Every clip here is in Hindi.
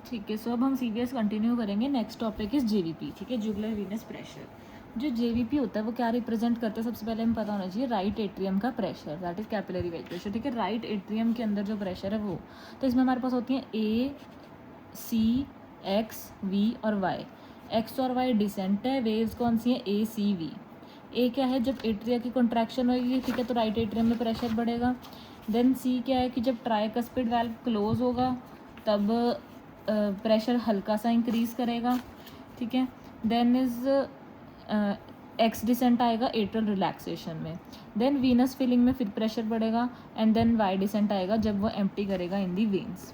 ठीक है, सो अब हम सीवीएस कंटिन्यू करेंगे। नेक्स्ट टॉपिक इज जेवीपी, ठीक है, जुगुलर वीनस प्रेशर। जो जेवीपी होता है वो क्या रिप्रेजेंट करता है, सबसे पहले हमें पता होना चाहिए राइट एट्रियम का pressure, that is capillary wedge pressure, ठीक है। राइट एट्रियम के अंदर जो प्रेशर है वो, तो इसमें हमारे पास होती हैं ए, सी, एक्स, वी और वाई। एक्स और वाई डिसेंट है, वेव्स कौन सी हैं, ए, सी, वी। ए क्या है, जब एट्रिया की कॉन्ट्रैक्शन होगी, ठीक है, तो राइट एट्रियम में प्रेशर बढ़ेगा। देन सी क्या है कि जब ट्राइकस्पिड वाल्व क्लोज होगा तब प्रेशर हल्का सा इंक्रीज करेगा, ठीक है। देन इज एक्स डिसेंट आएगा एट्रियल रिलैक्सेशन में। देन वीनस फिलिंग में फिर प्रेशर बढ़ेगा एंड देन वाई डिसेंट आएगा जब वो एम्प्टी करेगा इन दी वेन्स,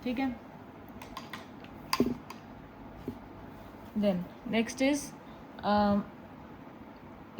ठीक है। देन नेक्स्ट इज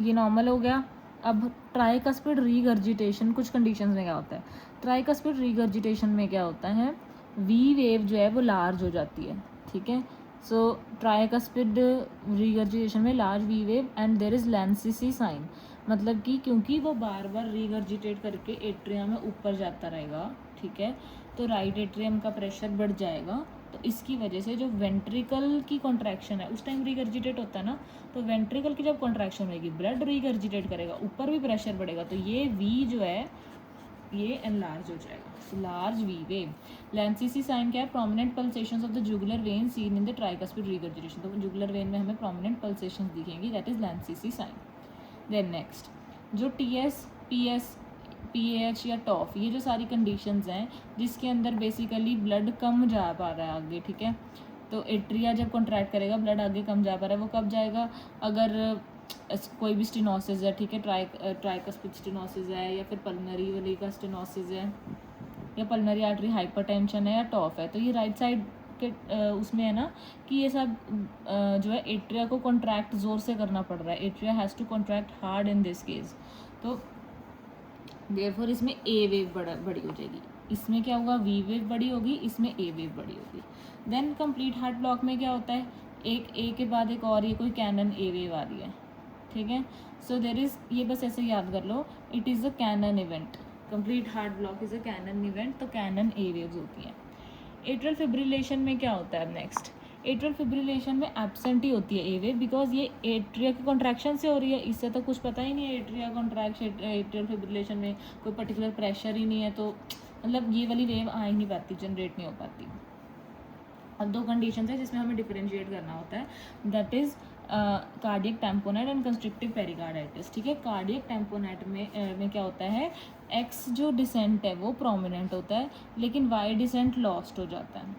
ये नॉर्मल हो गया। अब ट्राइकस्पिड रीगर्जिटेशन, कुछ कंडीशंस में क्या होता है, ट्राइकस्पिड रीगर्जिटेशन में क्या होता है, वी वेव जो है वो लार्ज हो जाती है, ठीक है। सो ट्राइकस्पिड रीगर्जिटेशन में large V wave and there is Lancisi sign, मतलब कि क्योंकि वो बार बार रीगर्जिटेट करके एट्रियम में ऊपर जाता रहेगा, ठीक है, तो राइट एट्रियम का प्रेशर बढ़ जाएगा। तो इसकी वजह से जो वेंट्रिकल की कॉन्ट्रैक्शन है उस टाइम रीगर्जिटेट होता है ना, तो वेंट्रिकल की जब कॉन्ट्रैक्शन होगी ब्लड रीगर्जिटेट करेगा, ऊपर भी प्रेशर बढ़ेगा, तो ये वी जो है ये एनलार्ज हो जाएगा, large V wave. Lancisi sign क्या है, prominent pulsations of the jugular vein seen in the tricuspid regurgitation, तो जुगुलर वेन में हमें प्रोमिनेंट पल्सेशंस दिखेंगी, that is Lancisi sign. Then next जो टीएस, पीएस, पीएच या टॉफ, ये जो सारी कंडीशंस हैं जिसके अंदर बेसिकली ब्लड कम जा पा रहा है आगे, ठीक है, तो एट्रिया जब कॉन्ट्रैक्ट करेगा ब्लड आगे कम जा पा रहा है, वो कब जाएगा, अगर कोई भी स्टेनोसिस है, ठीक है, ट्राइकस्पिड स्टेनोसिस है या फिर पल्मनरी वाली का स्टेनोसिस है या पल्मनरी आर्टरी हाइपरटेंशन है या टॉफ है, तो ये राइट साइड के उसमें है ना कि ये सब जो है एट्रिया को कॉन्ट्रैक्ट जोर से करना पड़ रहा है, atria has to contract hard in this case, तो देयरफॉर इसमें ए वेव बड़ी हो जाएगी, इसमें क्या होगा, वी वेव बड़ी होगी, इसमें ए वेव बड़ी होगी। देन कंप्लीट हार्ट ब्लॉक में क्या होता है, एक ए के बाद एक और ये कोई कैनन ए वेव आ रही है, ठीक है। सो देर इज, ये बस ऐसे याद कर लो, it is a cannon event, complete heart block is a cannon event, तो कैनन ए वेव्स होती हैं। एट्रियल फिब्रिलेशन में क्या होता है, नेक्स्ट एट्रियल फिब्रिलेशन में एब्सेंट ही होती है ए वेव, बिकॉज ये एट्रिया की कॉन्ट्रैक्शन से हो रही है, इससे तो कुछ पता ही नहीं है, एट्रिया कॉन्ट्रैक्शन एट्रियल फिब्रिलेशन में कोई पर्टिकुलर प्रेशर ही नहीं है, तो मतलब ये वाली वेव आ ही नहीं पाती, जनरेट नहीं हो पाती। अब दो कंडीशन है जिसमें हमें डिफरेंशिएट करना होता है, that is cardiac tamponade and constrictive pericarditis, ठीक है। कार्डियक टैम्पोनेट में क्या होता है, एक्स जो डिसेंट है वो प्रोमिनेंट होता है लेकिन वाई डिसेंट लॉस्ट हो जाता है,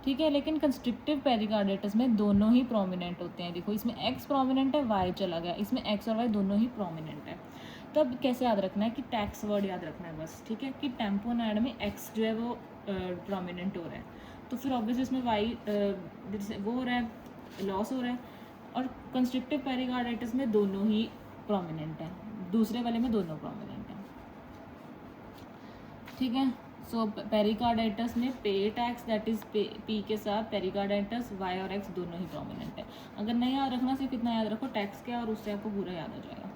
ठीक है। लेकिन कंस्ट्रिक्टिव पेरिकार्डाइटिस में दोनों ही प्रोमिनेंट होते हैं, देखो इसमें एक्स प्रोमिनेंट है, वाई चला गया, इसमें एक्स और वाई दोनों ही प्रोमिनेंट है। तब कैसे याद रखना है कि टैक्स वर्ड याद रखना है बस, ठीक है, कि टैम्पोनेट में एक्स जो है वो प्रोमिनेंट हो रहा है, तो फिर ऑब्वियसली इसमें वाई वो हो रहा है, लॉस हो रहा है, और कंस्ट्रिक्टिव पेरिकार्डाइटिस में दोनों ही प्रोमिनेंट हैं, दूसरे वाले में दोनों प्रोमिनेंट हैं, ठीक है। सो पेरिकार्डाइटिस में पे टैक्स दैट इज पी के साथ पेरिकार्डाइटिस वाई और एक्स दोनों ही प्रोमिनेंट है। अगर नहीं याद रखना, सिर्फ इतना याद रखो टैक्स क्या, और उससे आपको पूरा याद आ जाएगा।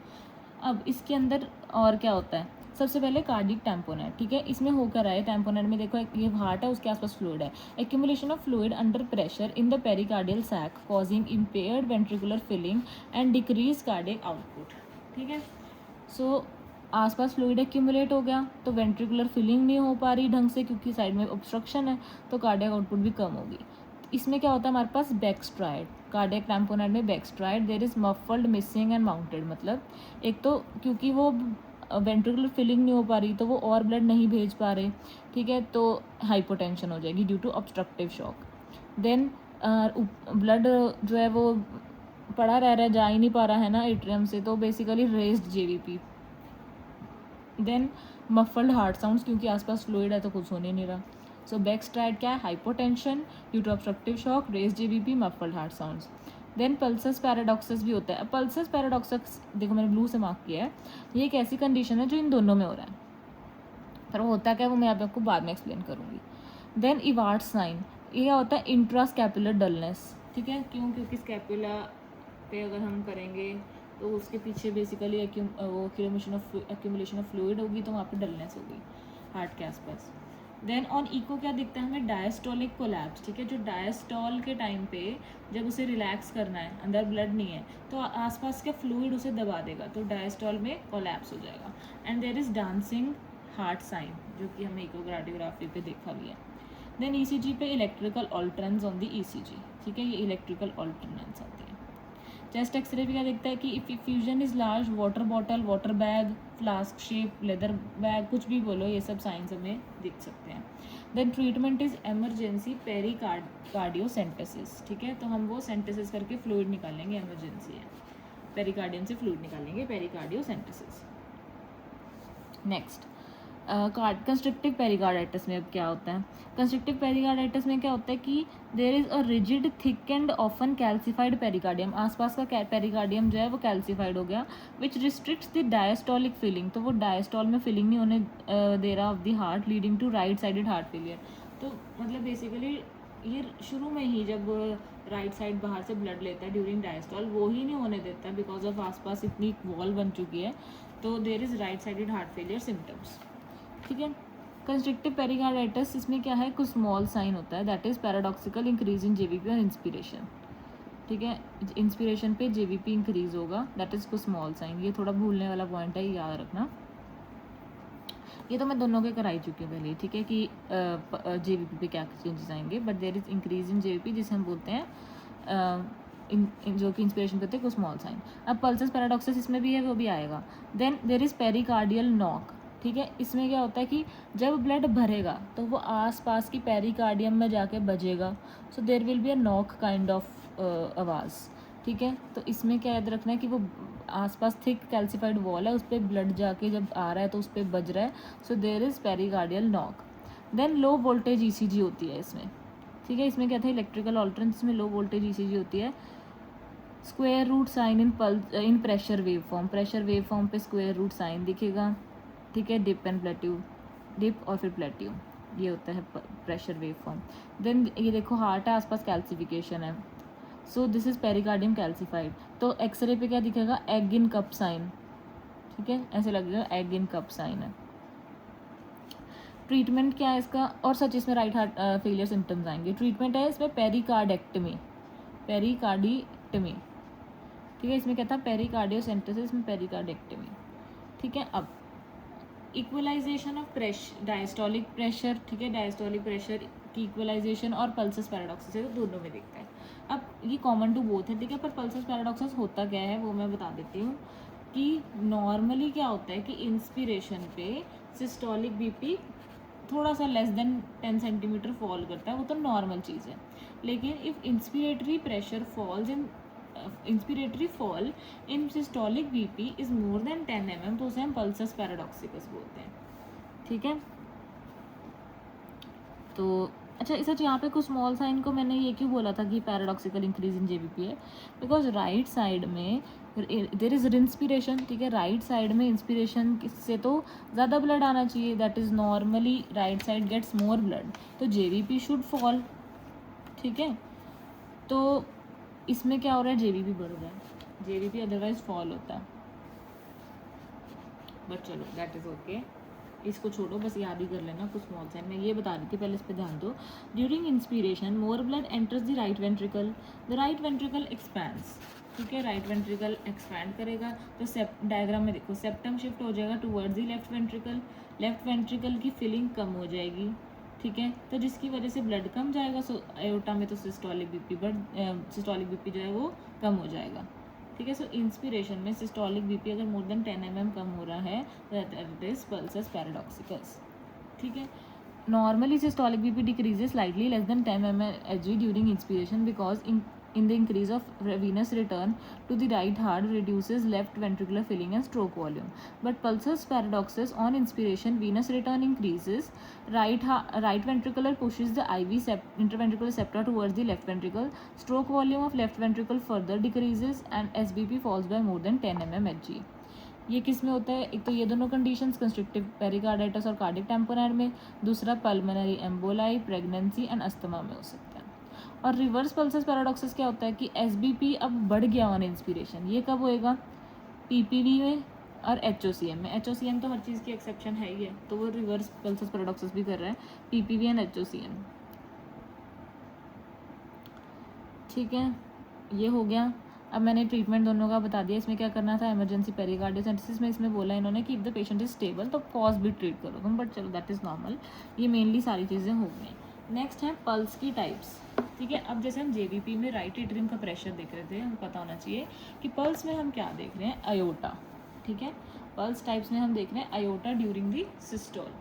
अब इसके अंदर और क्या होता है, सबसे पहले कार्डिक टैम्पोनेट, ठीक है, इसमें होकर आए टैम्पोनेट में, देखो ये हार्ट है, उसके आसपास फ्लूइड है, accumulation of fluid under pressure in the pericardial sac causing impaired ventricular filling and decrease cardiac output, ठीक है। सो आसपास फ्लूइड एक्यूमुलेट हो गया तो वेंट्रिकुलर फिलिंग नहीं हो पा रही ढंग से क्योंकि साइड में ऑब्स्ट्रक्शन है, तो कार्डियक आउटपुट भी कम होगी। इसमें क्या होता है हमारे पास बैकस्ट्राइड, कार्डियक टैम्पोनेट में Beck's triad there is muffled missing and mounted, मतलब एक तो क्योंकि वो वेंट्रिकुलर फिलिंग नहीं हो पा रही तो वो और ब्लड नहीं भेज पा रहे, ठीक है, तो हाइपोटेंशन हो जाएगी due to obstructive shock. Then blood जो है वो पड़ा रह रहा है, जा ही नहीं पा रहा है ना एट्रियम से, तो basically raised JVP. Then muffled heart sounds, क्योंकि आसपास फ्लूइड है तो कुछ होने नहीं रहा। सो बैकस्ट्राइड क्या है, hypotension due to obstructive shock, raised JVP, muffled heart sounds. Then pulsus paradoxus भी होता है। अब पल्सस पैराडॉक्सस देखो मैंने ब्लू से मार्क किया है, ये एक ऐसी कंडीशन है जो इन दोनों में हो रहा है, पर वो होता क्या है वो मैं आपको बाद में एक्सप्लेन करूँगी। देन इवार्ट साइन, ये क्या होता है, इंट्रास्कैपुलर डलनेस, ठीक है, क्यों, क्योंकि स्कैपुला पे अगर हम करेंगे तो उसके पीछे बेसिकली वो एक्यूमुलेशन ऑफ फ्लूइड होगी, तो वहाँ पे डलनेस होगी हार्ट के आसपास। देन ऑन इको क्या दिखता है हमें, डायस्टोलिक कोलैप्स, ठीक है, जो डायस्टॉल के टाइम पे जब उसे रिलैक्स करना है, अंदर ब्लड नहीं है, तो आसपास के फ्लूइड उसे दबा देगा, तो डायस्टॉल में कोलैप्स हो जाएगा। And there is dancing heart sign, जो कि हमने इकोकार्डियोग्राफी पे देखा भी है। देन ईसीजी पे electrical alternans on the ECG, ठीक है, ये इलेक्ट्रिकल ऑल्टरनेंस आते हैं। चेस्ट एक्सरे भी क्या देखता है कि if fusion is large, water bottle, water bag, flask shape, leather bag, कुछ भी बोलो, ये सब साइंस हमें दिख सकते हैं। देन ट्रीटमेंट इज एमरजेंसी पेरिकार्डियोसेंटेसिस, ठीक है, तो हम वो सेंटेसिस करके फ्लूइड निकालेंगे, एमरजेंसी है, पेरिकार्डियम से फ्लूइड निकालेंगे, पेरिकार्डियोसेंटेसिस। नेक्स्ट कंस्ट्रिक्टिव पेरिकार्डाइटिस में अब क्या होता है, कंस्ट्रिक्टिव पेरिकार्डाइटिस में क्या होता है कि there is a rigid thick and often calcified pericardium, आसपास का पेरिकार्डियम जो है वो कैल्सिफाइड हो गया, which restricts the diastolic filling, तो वो डायस्टॉल में फिलिंग नहीं होने दे रहा of the heart, leading to right sided heart failure. तो मतलब बेसिकली ये शुरू में ही जब राइट साइड बाहर से ब्लड लेता है ड्यूरिंग डायस्टॉल, वो ही नहीं होने देता बिकॉज ऑफ आसपास इतनी वॉल बन चुकी है, तो there is right sided heart failure symptoms, ठीक है। कंस्ट्रिक्टिव पेरिकार्डाइटिस, इसमें क्या है, कुछ स्मॉल साइन होता है, that is paradoxical increase in JVP और इंस्पिरेशन, ठीक है, इंस्पिरेशन पे जेवीपी इंक्रीज होगा, दैट इज कुछ स्मॉल साइन, ये थोड़ा भूलने वाला पॉइंट है, याद रखना। ये तो मैं दोनों के कराई चुकी हूँ पहले, ठीक है, कि जेवीपी पे क्या चेंजेस आएंगे, but there is increase in JVP जिसे हम बोलते हैं जो कि इंस्पिरेशन पे होते हैं कुछ स्मॉल साइन। अब पल्सस पैराडॉक्सिस इसमें भी है, वो भी आएगा। Then there is pericardial knock, ठीक है, इसमें क्या होता है कि जब ब्लड भरेगा तो वो आस पास की पेरिकार्डियम में जाके बजेगा, so there will be a knock kind of आवाज़, ठीक है। तो इसमें क्या याद रखना है कि वो आसपास थिक कैल्सिफाइड वॉल है, उस पर ब्लड जाके जब आ रहा है तो उस पर बज रहा है, so there is pericardial knock. Then low voltage ECG होती है इसमें, ठीक है, इसमें क्या था, इलेक्ट्रिकल ऑल्टरनेंस में लो वोल्टेज ईसीजी होती है। Square root sign in pressure wave form, pressure wave form पे स्क्वायर रूट साइन दिखेगा, ठीक है, डिप एंड प्लेट्यू, डिप और फिर प्लेट्यू, ये होता है प्रेशर वेव फॉर्म। देन ये देखो हार्ट है, आसपास कैल्सिफिकेशन है, so this is pericardium calcified, तो एक्सरे पे क्या दिखेगा, एग इन कप साइन, ठीक है, ऐसे लगेगा एग इन कप साइन है। ट्रीटमेंट क्या है इसका, और सच इसमें राइट हार्ट फेलियर सिम्टम्स आएंगे। ट्रीटमेंट है इसमें पेरिकार्डेक्टमी, पेरिकार्डिक्टमी, ठीक है, इसमें क्या था, पेरिकार्डियोसेंटेसिस में पेरिकार्डेक्टमी, ठीक है। अब इक्वलाइजेशन ऑफ डायस्टोलिक प्रेशर, ठीक है, डायस्टोलिक प्रेशर की इक्वलाइजेशन और पल्सस पैराडॉक्सिस है, तो दोनों में दिखता है। अब ये कॉमन टू बोथ है, ठीक है, पर पल्सस पैराडॉक्सिस होता क्या है वो मैं बता देती हूँ कि नॉर्मली क्या होता है कि इंस्पिरेशन पे सिस्टोलिक बीपी थोड़ा सा लेस देन 10 सेंटीमीटर फॉल करता है, वो तो नॉर्मल चीज़ है। लेकिन if inspiratory pressure falls in inspiratory fall in systolic BP is more then 10 mm, तो उसे हम पल्सस पैराडॉक्सिकस बोलते हैं, ठीक है। तो अच्छा सच यहाँ पे कुछ स्मॉल साइन को मैंने ये क्यों बोला था कि पैराडॉक्सिकल इंक्रीज इन जेबीपी है, बिकॉज राइट साइड में देर इज इंस्पिरेशन, ठीक है, राइट साइड में इंस्पिरेशन से तो ज़्यादा ब्लड आना चाहिए, that is normally right side gets more blood, तो जेबीपी शुड फॉल, ठीक है। तो इसमें क्या हो रहा है, जेबीपी बढ़ रहा है, जेबीपी अदरवाइज फॉल होता है, बट चलो दैट इज़ ओके, इसको छोड़ो, बस याद ही कर लेना कुछ स्मॉल साइन। मैं ये बता रही थी पहले, इस पर ध्यान दो। During inspiration more blood enters the right ventricle, the right ventricle expands, ठीक है, राइट वेंट्रिकल एक्सपैंड करेगा, तो डायग्राम में देखो सेप्टम शिफ्ट हो जाएगा towards the left ventricle, left ventricle की फिलिंग कम हो जाएगी, ठीक है, तो जिसकी वजह से ब्लड कम जाएगा, सो एओर्टा में तो सिस्टोलिक बीपी जो है वो कम हो जाएगा, ठीक है। सो इंस्पिरेशन में सिस्टोलिक बीपी अगर मोर देन 10 mm कम हो रहा है, दैट इज पल्सस पैराडॉक्सिकस, ठीक है। Normally systolic BP decreases slightly less than 10 mmHg during inspiration because in the increase of venous return to the right heart reduces left ventricular filling and stroke volume, but pulsus paradoxus on inspiration venous return increases, right ventricular pushes the IV interventricular septa towards the left ventricle, stroke volume of left ventricle further decreases and SBP falls by more than 10 mmHg। ये किस में होता है, एक तो ये दोनों कंडीशंस कंस्ट्रिक्टिव पेरिकार्डाइटिस और कार्डिक टेम्पोनेर में, दूसरा pulmonary emboli, pregnancy and asthma में हो सकता है। और रिवर्स पल्सस पैराडॉक्सिस क्या होता है कि एसबीपी अब बढ़ गया ऑन इंस्पिरेशन, ये कब होएगा, पीपीवी में और HOCM में, HOCM तो हर चीज़ की एक्सेप्शन है ही है, तो वो रिवर्स पल्सस पैराडॉक्सिस भी कर रहा है, PPV एंड HOCM। ठीक है, ये हो गया। अब मैंने ट्रीटमेंट दोनों का बता दिया। इसमें क्या करना था, इमरजेंसी पेरिकार्डियोसेंटेसिस में इसमें बोला इन्होंने कि if the patient is stable तो कॉज भी ट्रीट करो तुम, बट चलो दैट इज़ नॉर्मल। ये मेनली सारी चीज़ें हो गई। नेक्स्ट है पल्स की टाइप्स। ठीक है, अब जैसे हम JVP में राइट एट्रियम का प्रेशर देख रहे थे, हमें पता होना चाहिए कि पल्स में हम क्या देख रहे हैं, अयोटा। ठीक है, पल्स टाइप्स में हम देख रहे हैं aorta during the systole.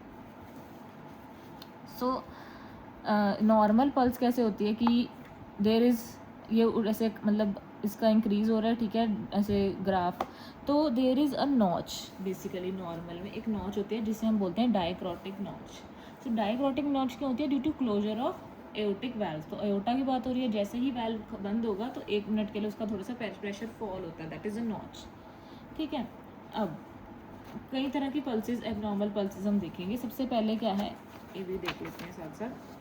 So normal pulse कैसे होती है कि देर इज़, ये ऐसे मतलब इसका इंक्रीज़ हो रहा है, ठीक है, ऐसे ग्राफ, तो there is a notch. Basically normal में एक नॉच होती है जिसे हम बोलते हैं डायक्रोटिक नॉच। तो डायक्रोटिक नॉच क्यों होती है, due to closure of aortic valve. तो एओटा की बात हो रही है, जैसे ही वाल्व बंद होगा तो 1 मिनट के लिए उसका थोड़ा सा प्रेशर फॉल होता है, दैट इज़ अ नॉच। ठीक है, अब कई तरह की पल्सेस, एबनॉर्मल पल्सेस हम देखेंगे। सबसे पहले क्या है, ये भी देख लेते हैं साथ साथ।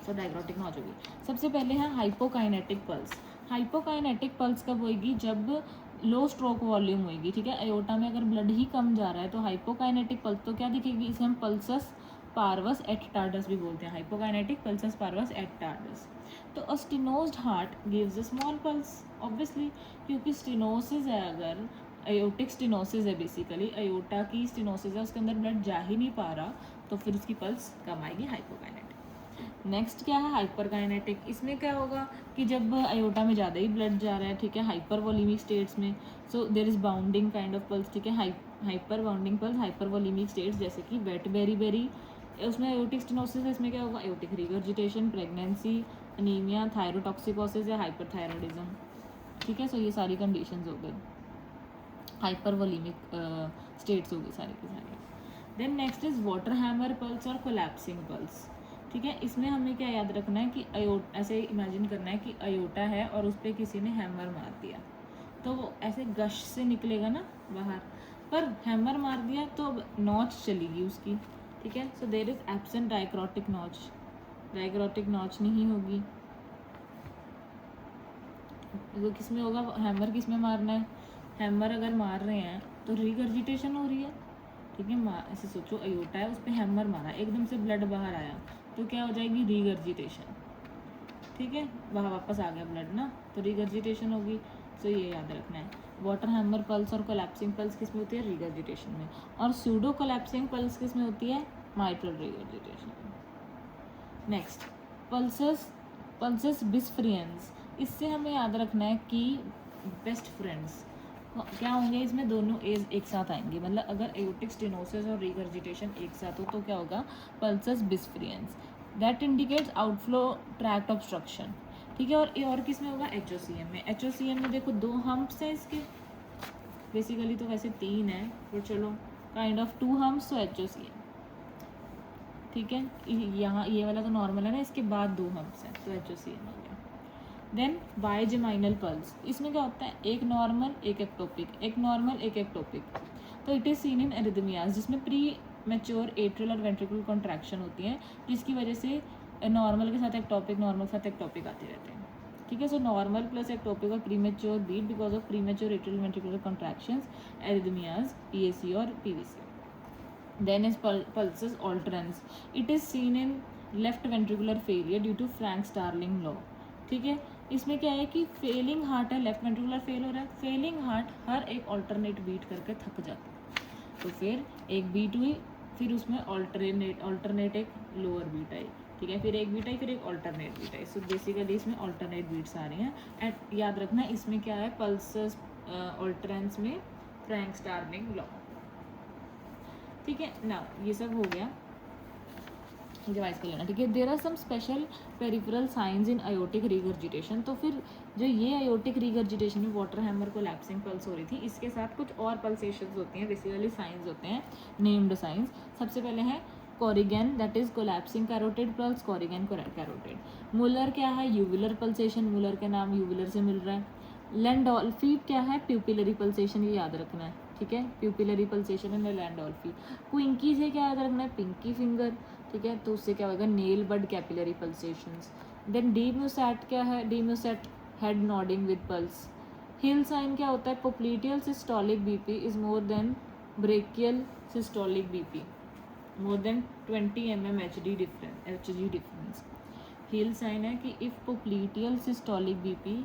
सो डायग्नोस्टिक नॉच होगी। सबसे पहले है हाइपोकाइनेटिक पल्स। हाइपोकाइनेटिक पल्स कब होएगी, जब लो स्ट्रोक वॉल्यूम होएगी। ठीक है, अयोटा में अगर ब्लड ही कम जा रहा है तो हाइपोकाइनेटिक पल्स तो क्या दिखेगी, इसे हम पल्सस पार्वस एट टार्डस भी बोलते हैं, hypokinetic pulsus parvus et tardus. So a stenosed heart gives a small pulse, obviously, क्योंकि स्टेनोसिस है, अगर अयोटिक स्टेनोसिस है, बेसिकली अयोटा की स्टेनोसिस है, उसके अंदर ब्लड जा ही नहीं पा रहा, तो फिर उसकी पल्स कम आएगी, हाइपोकाइनेटिक। नेक्स्ट क्या है, हाइपरकाइनेटिक। इसमें क्या होगा कि जब अयोटा में ज़्यादा ही ब्लड जा रहा है, ठीक है, हाइपरवोलेमिक स्टेट्स में, so there is bounding kind of pulse. ठीक है, hyper bounding pulse, hypervolemic states, जैसे कि वेट बेरी बेरी, उसमें एयोटिक स्टेनोसिस है, इसमें क्या होगा, aortic regurgitation, pregnancy, anaemia, thyrotoxicosis या हाइपरथायरॉयडिज्म। ठीक है, सो ये सारी कंडीशंस हो गई, हाइपरवोलेमिक स्टेट्स होगी सारी की सारी। Then next is water hammer pulse और कोलैप्सिंग पल्स। ठीक है, इसमें हमें क्या याद रखना है कि ऐसे इमेजिन करना है कि अयोटा है और उस पर किसी ने हैमर मार दिया, तो वो ऐसे गश से निकलेगा ना बाहर, पर हैमर मार दिया तो अब नॉच चलेगी उसकी। ठीक है, so there is absent dicrotic notch, dicrotic notch नहीं होगी। वो किस में होगा, हैमर किस में मारना है, हैमर अगर मार रहे हैं तो रिगर्जिटेशन हो रही है। ठीक है, ऐसे सोचो अयोटा है, उस पर हैमर मारा, एकदम से ब्लड बाहर आया तो क्या हो जाएगी, रिगर्जिटेशन। ठीक है, वहाँ वापस आ गया ब्लड ना, तो रिगर्जिटेशन होगी। सो ये याद रखना है, वाटर हैमर पल्स और कोलैप्सिंग पल्स किस में होती है, रिगर्जिटेशन में, और सूडो कोलैप्सिंग पल्स किस में होती है, माइट्रल रिगर्जिटेशन में। Next pulsus, pulsus bisferiens. इससे हमें याद रखना है कि बेस्ट फ्रेंड्स क्या होंगे, इसमें दोनों एज एक साथ आएंगे, मतलब अगर एयोटिक स्टेनोसिस और रिगर्जिटेशन एक साथ हो तो क्या होगा, pulsus bisferiens, that indicates outflow tract obstruction. ठीक है, और किस में होगा, HOCM में। HOCM में देखो 2 हम्प्स हैं इसके, बेसिकली तो वैसे 3 है, पर चलो काइंड ऑफ 2 हम्प्स, तो HOCM। ठीक है, यहाँ ये वाला तो नॉर्मल है ना, इसके बाद 2 हम्प्स हैं, तो HOCM हो गया। देन बाइजेमाइनल पल्स, इसमें क्या होता है, एक नॉर्मल एक एक्टोपिक, एक नॉर्मल एक एक्टोपिक। तो it is seen in arrhythmias, जिसमें प्री मैच्योर एट्रियल और वेंट्रिकुलर कॉन्ट्रैक्शन होती है, जिसकी वजह से नॉर्मल के साथ एक्टोपिक, नॉर्मल के साथ एक्टोपिक आते रहते हैं। ठीक है, सो नॉर्मल प्लस एक्टोपिक और premature beat because of premature atrial ventricular contractions, arrhythmias, PAC और PVC। Then is pulsus alternans, it is seen in left ventricular failure due to Frank Starling law. ठीक है, इसमें क्या है कि फेलिंग हार्ट है, लेफ्ट वेंट्रिकुलर फेल हो रहा है, फेलिंग हार्ट हर एक ऑल्टरनेट बीट करके थक जाता है, तो फिर एक बीट हुई, फिर उसमें ऑल्टरनेट एक लोअर बीट आई। ठीक है, फिर एक बीट आई, फिर एक ऑल्टरनेट बीट आई। सो बेसिकली इसमें ऑल्टरनेट बीट्स आ रही हैं। एंड याद रखना इसमें क्या है, पल्सस ऑल्टरेंस में फ्रैंक स्टार्लिंग लॉ। ठीक है ना, ये सब हो गया, रिवाइज कर लेना। ठीक है, there are some special peripheral signs in aortic regurgitation. तो फिर जो ये अयोटिक रिगर्जिटेशन में water hammer collapsing pulse हो रही थी, इसके साथ कुछ और पल्सेशंस होती हैं, बेसिकली साइंस होते हैं, नेम्ड साइंस। सबसे पहले है Corrigan, that is collapsing carotid pulse, Corrigan carotid. Muller क्या है, यूवुलर पल्सेशन, मुलर के नाम यूवुलर से मिल रहा है। लैंडोल्फी क्या है, प्यूपिलरी पल्सेशन, ये याद रखना है। ठीक है, प्यूपिलरी पल्सेशन एंड लैंडोल्फी। क्विंकी से क्या याद रखना है, पिंकी फिंगर। ठीक है, तो उससे क्या होगा, nail bed capillary pulsations. Then de Musset क्या है, de Musset head nodding with pulse, Hill sign क्या होता है? Popliteal systolic BP is more than brachial systolic BP, more than 20 mm HG difference. Hill sign है कि इफ पोप्लीटियल सिस्टोलिक बीपी,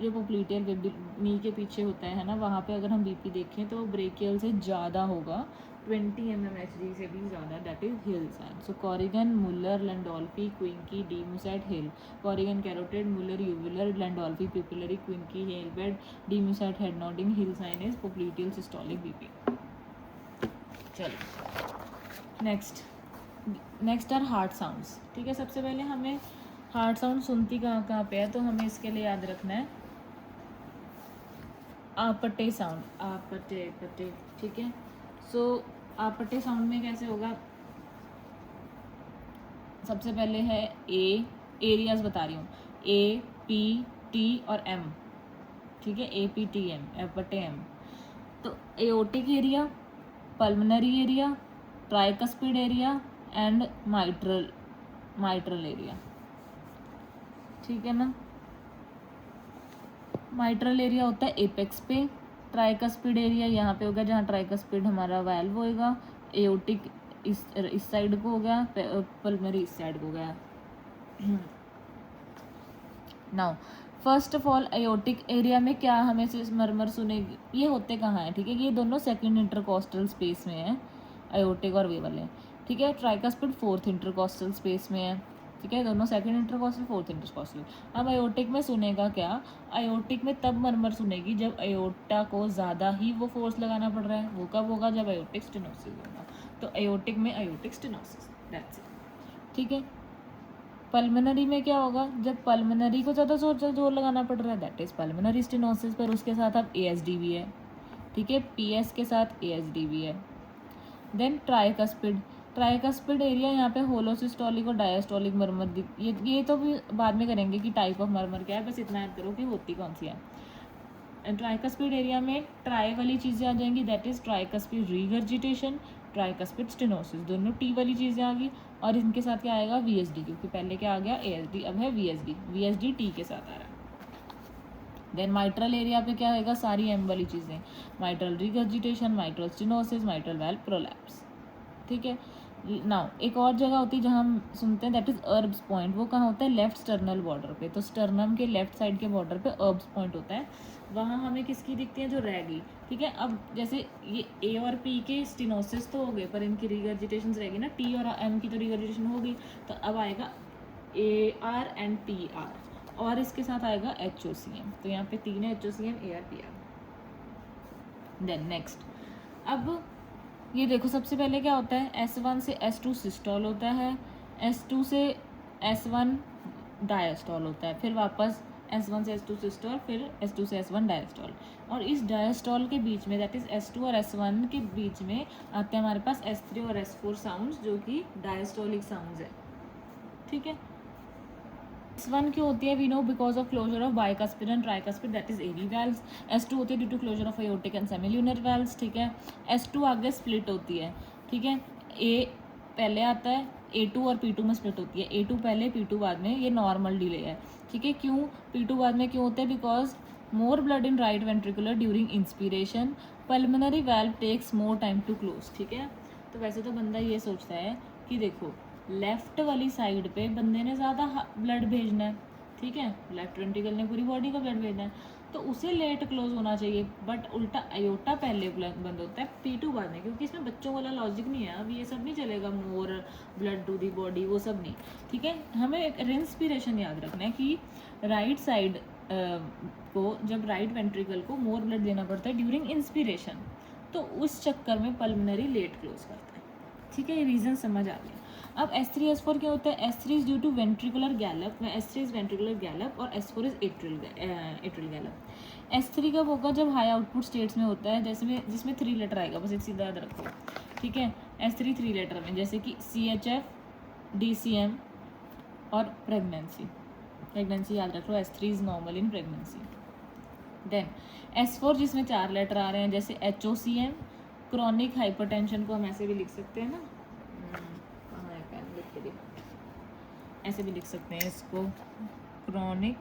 जो पोप्लीटियल नी के पीछे होता है ना, वहाँ पे अगर हम बीपी देखें तो ब्रेकियल से ज़्यादा होगा, 20 mm HG से भी ज़्यादा, that is Hill sign. So Corrigan, Muller, Landolfi, Quincke, de Musset, Hill. Corrigan carotid, Muller uvular, Landolfi pupillary, Quincke nail bed, de Musset head nodding, Hill sign is popliteal systolic BP. चलो नेक्स्ट आर हार्ट साउंड्स। ठीक है, सबसे पहले हमें हार्ट साउंड सुनती कहाँ कहाँ पे है, तो हमें इसके लिए याद रखना है आपटे साउंड, आपटे पटे। ठीक है, सो आपटे साउंड में कैसे होगा? सबसे पहले है ए, एरियाज बता रही हूँ, ए पी टी और एम। ठीक है, A P T M, Apte M. तो aortic area, pulmonary area, tricuspid area and mitral area. ठीक है ना, माइट्रल एरिया होता है एपेक्स पे, ट्राइकस्पिड एरिया यहाँ पे होगा जहाँ ट्राइकस्पिड हमारा वाल्व होएगा, एओटिक इस साइड को हो गया, पल्मनरी इस साइड को हो गया। Now first of all aortic area में क्या हमें मरमर सुनेगी? ये होते कहाँ है? ठीक है, ये दोनों सेकंड इंटरकोस्टल स्पेस में है, एओटिक और वे वाले। ठीक है, ट्राइकस्पिड फोर्थ इंटरकोस्टल स्पेस में है। ठीक है, दोनों सेकंड इंटरकोस्टल, फोर्थ इंटरकोस्टल। अब एओटिक में सुनेगा क्या? एओटिक में तब मरमर सुनेगी जब एओटा को ज़्यादा ही वो फोर्स लगाना पड़ रहा है। वो कब होगा? जब एओटिक स्टेनोसिस होगा। तो एओटिक में एओटिक स्टेनोसिस, दैट्स इट। ठीक है, पल्मनरी में क्या होगा? जब पल्मनरी को ज़्यादा जोर लगाना पड़ रहा है, दैट इज़ पल्मनरी स्टेनोसिस। पर उसके साथ अब ASD भी है। ठीक है, PS के साथ ASD भी है। देन ट्राइकस्पिड एरिया, यहाँ पे होलोसिस्टोलिक और डायस्टोलिक मरमर ये तो भी बाद में करेंगे कि टाइप ऑफ मरमर क्या है, बस इतना याद करो कि होती कौन सी है। ट्राइकस्पिड एरिया में ट्राई वाली चीज़ें आ जाएंगी, that is tricuspid regurgitation, tricuspid stenosis, दोनों टी वाली चीज़ें आ गई। और इनके साथ क्या आएगा? VSD, क्योंकि पहले क्या आ गया? ASD, अब है VSD टी के साथ आ रहा है। देन माइट्रल एरिया पे क्या होगा? सारी M वाली चीज़ें, mitral regurgitation, mitral stenosis, mitral valve prolapse. ठीक है, नाउ एक और जगह होती है जहाँ हम सुनते हैं, दैट इज़ अर्ब्स पॉइंट। वो कहाँ होता है? लेफ्ट स्टर्नल बॉर्डर पे। तो स्टर्नम के लेफ्ट साइड के बॉर्डर पे अर्ब्स पॉइंट होता है, वहाँ हमें किसकी दिखती है? जो रहेगी। ठीक है, अब जैसे ये A और P के स्टेनोसिस तो हो गए, पर इनकी रिगर्जिटेशन रहेगी ना, T और M की तो रिगर्जिटेशन होगी। तो अब आएगा AR एंड PR, और इसके साथ आएगा HOCM। तो यहाँ पे 3 है, HOCM, AR, PR। Then next, अब ये देखो, सबसे पहले क्या होता है? S1 से S2 सिस्टोल होता है, S2 से S1 डायस्टोल होता है, फिर वापस S1 से S2 सिस्टोल, फिर S2 से S1 डायस्टोल। और इस डायस्टोल के बीच में, दैट इज़ S2 और S1 के बीच में आते हैं हमारे पास S3 और S4 साउंड्स, जो कि डायस्टोलिक साउंड्स है। ठीक है, S1 क्यों होती है? We know because of closure of bicuspid and tricuspid, that is AV valves. S2 होती है due to closure of aortic and semilunar valves. ठीक है, S2 आगे स्प्लिट होती है। ठीक है, A पहले आता है, A2 और P2 में स्प्लिट होती है। A2 पहले, P2 बाद में, ये नॉर्मल डिले है। ठीक है, क्यों P2 बाद में क्यों होता है? Because more blood in right ventricular during inspiration, pulmonary valve takes more time to close. ठीक है, तो वैसे तो बंदा ये सोचता है कि देखो लेफ्ट वाली साइड पे बंदे ने ज़्यादा ब्लड भेजना है। ठीक है, लेफ्ट वेंट्रिकल ने पूरी बॉडी का ब्लड भेजना है, तो उसे लेट क्लोज होना चाहिए। बट उल्टा अयोटा पहले बंद होता है, P2 बाद में, क्योंकि इसमें बच्चों वाला लॉजिक नहीं है। अब ये सब नहीं चलेगा, मोर ब्लड टू दी बॉडी, वो सब नहीं। ठीक है, हमें एक इंस्पिरेशन याद रखना है कि राइट साइड को, जब राइट वेंट्रिकल को मोर ब्लड देना पड़ता है ड्यूरिंग इंस्पिरेशन, तो उस चक्कर में पल्मनरी लेट क्लोज करता है। ठीक है, ये रीज़न समझ आ गया। अब S3 S4 क्या होता है? S3 is due to ventricular gallop, में S3 इज वेंट्रिकुलर गैलप और S4 is atrial Gallup. S3 कब होगा? जब हाई आउटपुट स्टेट्स में होता है, जैसे में जिसमें 3 लेटर आएगा, बस एक सीधा याद रखो। ठीक है, S3 3 लेटर में, जैसे कि CHF, DCM और प्रेगनेंसी याद रख लो। S3 is normal in pregnancy. Then S4 जिसमें 4 लेटर आ रहे हैं, जैसे HOCM, क्रॉनिक हाइपरटेंशन को हम ऐसे भी लिख सकते हैं ना, ऐसे भी लिख सकते हैं इसको, क्रॉनिक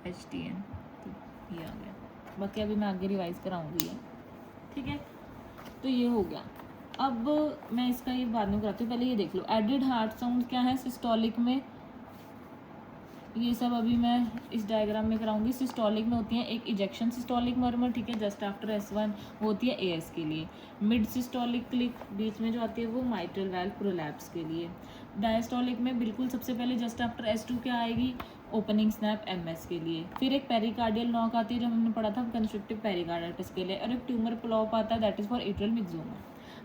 HTN। तो ये आ गया, बाकी अभी मैं आगे रिवाइज कराऊंगी ये, ठीक है। तो ये हो गया। अब मैं इसका ये बाद में कराती हूँ, पहले ये देख लो एडेड हार्ट साउंड क्या है सिस्टोलिक में, ये सब अभी मैं इस डायग्राम में कराऊंगी। सिस्टोलिक में होती है एक इजेक्शन सिस्टोलिक मर्मर, ठीक है, जस्ट आफ्टर S1, वो होती है AS के लिए। मिड सिस्टोलिक क्लिक बीच में जो आती है वो माइट्रल वाल्व प्रोलैप्स के लिए। डायस्टोलिक में बिल्कुल सबसे पहले जस्ट आफ्टर S2 क्या आएगी, ओपनिंग स्नैप MS के लिए। फिर एक पेरिकार्डियल नॉक आती है जो हमने पढ़ा था कंस्ट्रक्टिव पेरिकार्डाइटिस के लिए, और एक ट्यूमर प्लॉप आता है दैट इज फॉर एट्रियल मिक्सोमा।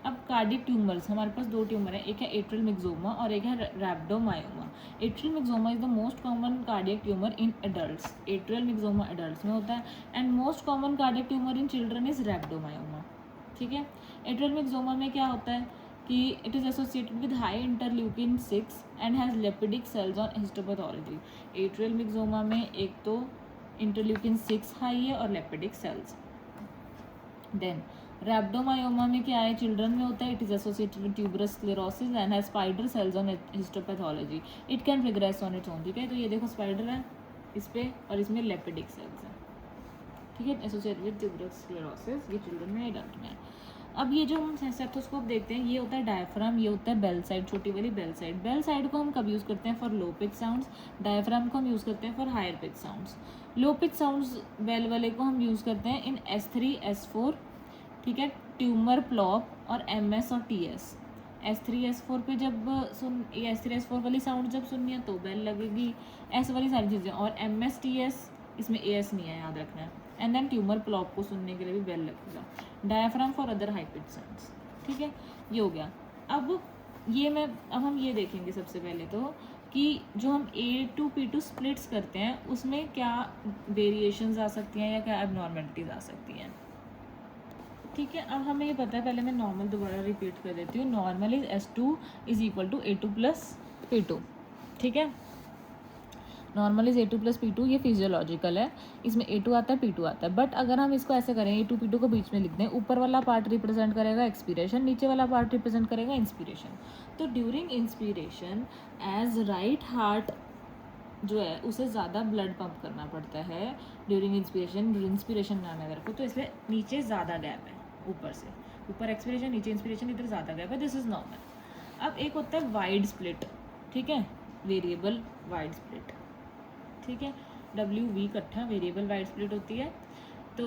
अब कार्डिक ट्यूमर्स, हमारे पास दो ट्यूमर है, एक है एट्रियल मिक्सोमा और एक है rhabdomyoma. Atrial myxoma is the most common cardiac tumour in adults, atrial myxoma adults में होता है, and most common cardiac tumour in children is rhabdomyoma, ठीक है। एट्रियल मिक्सोमा में क्या होता है कि it is associated with high interleukin 6 and has lipidic cells on histopathology. Atrial myxoma में एक तो इंटरल्यूकिन 6 हाई है और लिपिडिक सेल्स। देन रैप्डोमायोमा में क्या है, चिल्ड्रन में होता है, it is associated with tuberous sclerosis and has spider cells on histopathology, it can regress on its own, ठीक है। तो ये देखो स्पाइडर है इस पे और इसमें लेपिडिक सेल्स है, ठीक है, एसोसिएटेड विद ट्यूबरस स्क्लेरोसिस, ये चिल्ड्रन में एडल्ट में है। अब ये जो हम स्टेथोस्कोप देखते हैं ये होता है डायफ्राम, ये होता है बेल साइड, छोटी वाली बेल साइड। बेल साइड को हम कब यूज़ करते हैं, for low pitch sounds, diaphragm को हम यूज़ करते हैं for higher pitch sounds. Low pitch sounds bell वाले को हम यूज़ करते हैं इन S3 S4, ठीक है, ट्यूमर प्लॉप और MS और TS। S3 S4 पे जब सुन, ये S3 S4 वाली साउंड जब सुननी है तो बेल लगेगी, ऐसे वाली सारी चीज़ें, और MS TS इसमें AS नहीं है, याद रखना है। एंड देन ट्यूमर प्लॉप को सुनने के लिए भी बेल लगेगा। Diaphragm for other high pitch sounds, ठीक है, ये हो गया। अब हम ये देखेंगे सबसे पहले तो कि जो हम A2 P2 स्प्लिट्स करते हैं उसमें क्या वेरिएशंस आ सकती हैं या क्या एबनॉर्मलिटीज़ आ सकती हैं, ठीक है। अब हमें ये पता है, पहले मैं नॉर्मल दोबारा रिपीट कर देती हूँ। Normal is S2 is equal to A2 plus P2, ठीक है। Normal is A2 plus P2, ये फिजियोलॉजिकल है, इसमें A2 आता है P2 आता है। बट अगर हम इसको ऐसे करें, A2 P2 को बीच में लिख दें, ऊपर वाला पार्ट रिप्रेजेंट करेगा एक्सपीरेशन, नीचे वाला पार्ट रिप्रेजेंट करेगा इंस्पिरेशन। तो during inspiration as right heart जो है उसे ज़्यादा ब्लड पंप करना पड़ता है ड्यूरिंग इंस्पिरेशन नाम है मेरे को, तो इसलिए नीचे ज़्यादा गैप है, ऊपर से ऊपर एक्सपिरेशन नीचे इंस्पिरेशन, इधर ज़्यादा गैप है, दिस इज़ नॉर्मल। अब एक होता है वाइड स्प्लिट, ठीक है, वेरिएबल वाइड स्प्लिट, ठीक है, WV इकट्ठा वेरिएबल वाइड स्प्लिट होती है। तो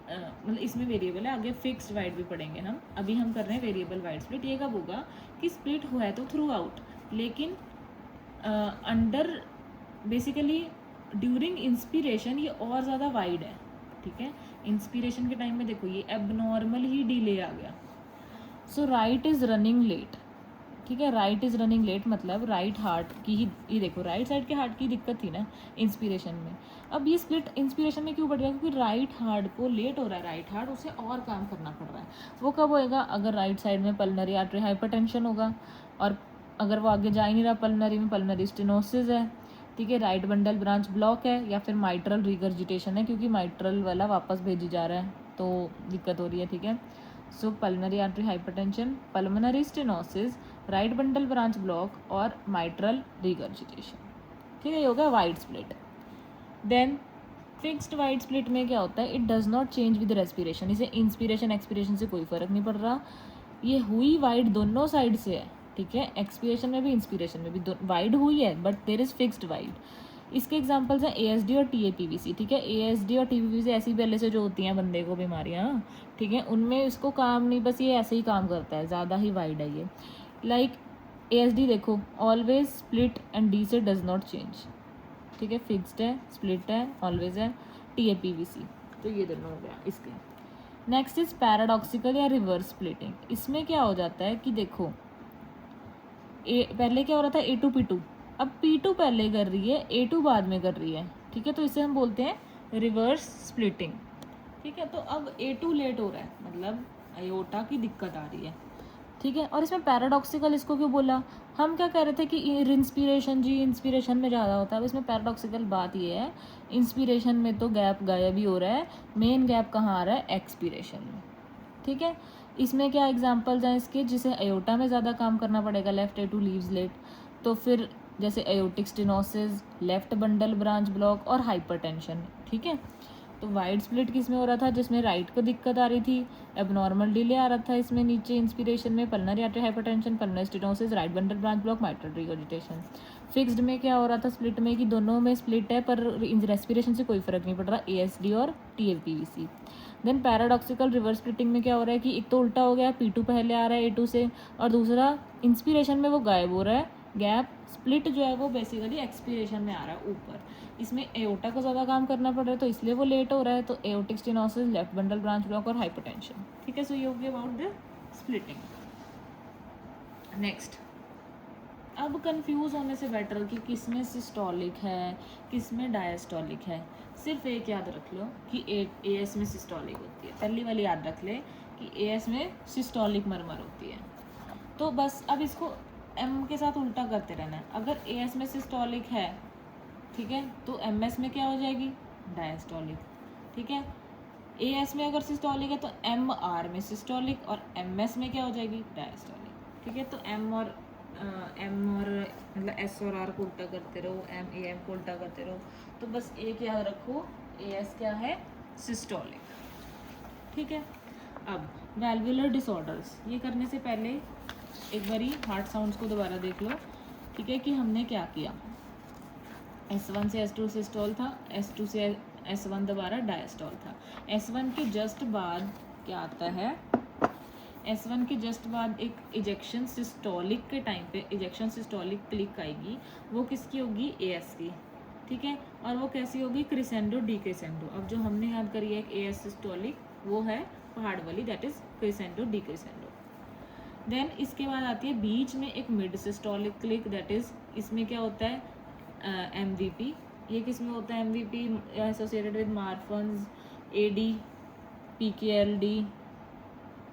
मतलब इसमें वेरिएबल है, आगे फिक्स्ड वाइड भी पढ़ेंगे हम, अभी हम कर रहे हैं वेरिएबल वाइड स्प्लिट। ये कब होगा कि स्प्लिट हुआ है तो थ्रू आउट, लेकिन अंडर बेसिकली ड्यूरिंग इंस्पिरेशन ये और ज़्यादा वाइड है, ठीक है। इंस्पिरेशन के टाइम में देखो ये एबनॉर्मल ही डिले आ गया। सो राइट इज़ रनिंग लेट, ठीक है, राइट इज़ रनिंग लेट मतलब राइट हार्ट की ही, ये देखो राइट साइड के हार्ट की दिक्कत थी ना इंस्पिरेशन में। अब ये स्प्लिट इंस्पिरेशन में क्यों बढ़ गया, क्योंकि राइट हार्ट को लेट हो रहा है, राइट हार्ट उसे और काम करना पड़ रहा है। वो कब होएगा, अगर राइट साइड में पल्मनरी आर्टरी हाइपरटेंशन होगा, और अगर वो आगे जा ही नहीं रहा पल्मनरी में, पल्मनरी स्टेनोसिस है, ठीक है, राइट बंडल ब्रांच ब्लॉक है, या फिर माइट्रल रिगर्जिटेशन है क्योंकि माइट्रल वाला वापस भेजी जा रहा है तो दिक्कत हो रही है, ठीक है। So pulmonary artery hypertension, pulmonary stenosis, right bundle branch block और माइट्रल रिगर्जिटेशन, ठीक है, ये होगा wide split. Then fixed wide split में क्या होता है, it does not change with respiration, इसे इंस्पिरेशन एक्सपिरेशन से कोई फ़र्क नहीं पड़ रहा, ये हुई वाइड दोनों साइड से है, ठीक है, एक्सपिरेशन में भी इंस्पिरेशन में भी वाइड हुई है, but there is fixed wide. इसके एग्जांपल्स हैं ASD और TAPVC, ठीक है। ASD और TAPVC ऐसी पहले से जो होती हैं बंदे को बीमारियाँ, ठीक है, उनमें इसको काम नहीं, बस ये ऐसे ही काम करता है, ज़्यादा ही वाइड है ये। लाइक ASD देखो, ऑलवेज स्प्लिट एंड डी से डज नॉट चेंज, ठीक है, फिक्स्ड है, स्प्लिट है, ऑलवेज है। TAPVC तो ये दोनों हो गया इसके। नेक्स्ट इज पैराडॉक्सिकल या रिवर्स स्प्लिटिंग। इसमें क्या हो जाता है कि देखो पहले क्या हो रहा था A2 P2, अब P2 पहले कर रही है, A2 बाद में कर रही है, ठीक है, तो इसे हम बोलते हैं रिवर्स स्प्लिटिंग, ठीक है। तो अब A2 लेट हो रहा है, मतलब आयोटा की दिक्कत आ रही है, ठीक है। और इसमें पैराडॉक्सिकल इसको क्यों बोला, हम क्या कह रहे थे कि इंस्पिरेशन जी इंस्पिरेशन में ज़्यादा होता है, अब इसमें पैराडॉक्सिकल बात ये है, इंस्पिरेशन में तो गैप गायब ही हो रहा है, मेन गैप कहाँ आ रहा है, एक्सपिरेशन में, ठीक है। इसमें क्या एग्जांपल्स हैं इसके, जिसे अयोटा में ज़्यादा काम करना पड़ेगा, लेफ्ट A2 लीव्स लेट, तो फिर जैसे aortic stenosis, left bundle branch block और हाइपरटेंशन। ठीक है, तो वाइड स्प्लिट किस में हो रहा था, जिसमें राइट को दिक्कत आ रही थी, एबनॉर्मल डिले आ रहा था इसमें नीचे इंस्पिरेशन में, pulmonary artery hypertension, pulmonary stenosis, right bundle branch block, mitral regurgitation. Fixed में क्या हो रहा था, स्प्लिट में कि दोनों में स्प्लिट है पर रेस्पिरेशन से कोई फर्क नहीं पड़ रहा, ASD और TFPVC। Then paradoxical reverse splitting में क्या हो रहा है कि एक तो उल्टा हो गया, P2 पहले आ रहा है A2 से, और दूसरा इंस्पिरेशन में वो गायब हो रहा है, गैप स्प्लिट जो है वो बेसिकली एक्सपीरेशन में आ रहा है ऊपर। इसमें एओटा को ज़्यादा काम करना पड़ रहा है तो इसलिए वो लेट हो रहा है, तो aortic stenosis, left bundle branch block और हाइपरटेंशन। ठीक है, सो ये हो गया अबाउट द स्प्लिटिंग। नेक्स्ट, अब कंफ्यूज होने से बेटर कि किस में सिस्टोलिक है किस में डायस्टोलिक है, सिर्फ एक याद रख लो कि AS में सिस्टोलिक होती है, पहली वाली याद रख ले कि AS में सिस्टोलिक मरमर होती है। तो बस अब इसको M के साथ उल्टा करते रहना है। अगर AS में सिस्टोलिक है, ठीक है, तो MS में क्या हो जाएगी, डायस्टोलिक। ठीक है, AS में अगर सिस्टोलिक है तो MR में सिस्टोलिक, और MS में क्या हो जाएगी, डायस्टोलिक। ठीक है, तो M और मतलब S और R को उल्टा करते रहो, AM को उल्टा करते रहो, तो बस एक याद रखो, AS क्या है, सिस्टोलिक। ठीक है, अब वैल्वुलर डिसऑर्डर्स, ये करने से पहले एक बारी हार्ट साउंड्स को दोबारा देख लो। ठीक है, कि हमने क्या किया, S1 से S2 सिस्टोल था, S2 से S1 दोबारा डायस्टोल था। S1 के जस्ट बाद क्या आता है, S1 के जस्ट बाद एक इजेक्शन सिस्टोलिक के टाइम पे इजेक्शन सिस्टोलिक क्लिक आएगी, वो किसकी होगी, AS की। ठीक है, और वो कैसी होगी, क्रिसेंडो डिक्रिसेंडो। अब जो हमने याद करी है AS सिस्टोलिक, वो है पहाड़ वाली, दैट इज क्रिसेंडो डिक्रिसेंडो। देन इसके बाद आती है बीच में एक mid systolic click, that is इसमें क्या होता है, MVP। ये किस में होता है, MVP associated with मार्फन्स, AD, PKLD,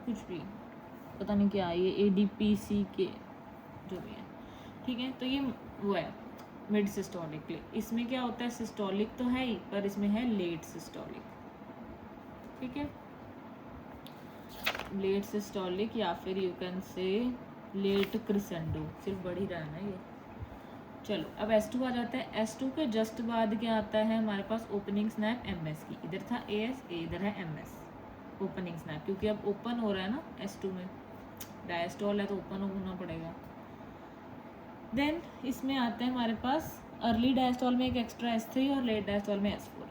कुछ भी पता नहीं क्या ये ADPCK जो भी है। ठीक है, तो ये वो है मिड सिस्टोलिक क्लिक। इसमें क्या होता है, सिस्टोलिक तो है ही पर इसमें है लेट सिस्टोलिक। ठीक है, लेट सिस्टोलिक या फिर you can say late crescendo, सिर्फ बढ़ ही रहा है ना ये। चलो अब S2 आ जाता है। S2 के जस्ट बाद क्या आता है हमारे पास, ओपनिंग स्नैप MS की। इधर था AS, इधर है MS, ओपनिंग स्नैप, क्योंकि अब ओपन हो रहा है ना S2 में, डायस्टोल है तो ओपन होना पड़ेगा। देन इसमें आते हैं हमारे पास अर्ली डायस्टोल में एक एक्स्ट्रा S3 और लेट डायस्टोल में S4।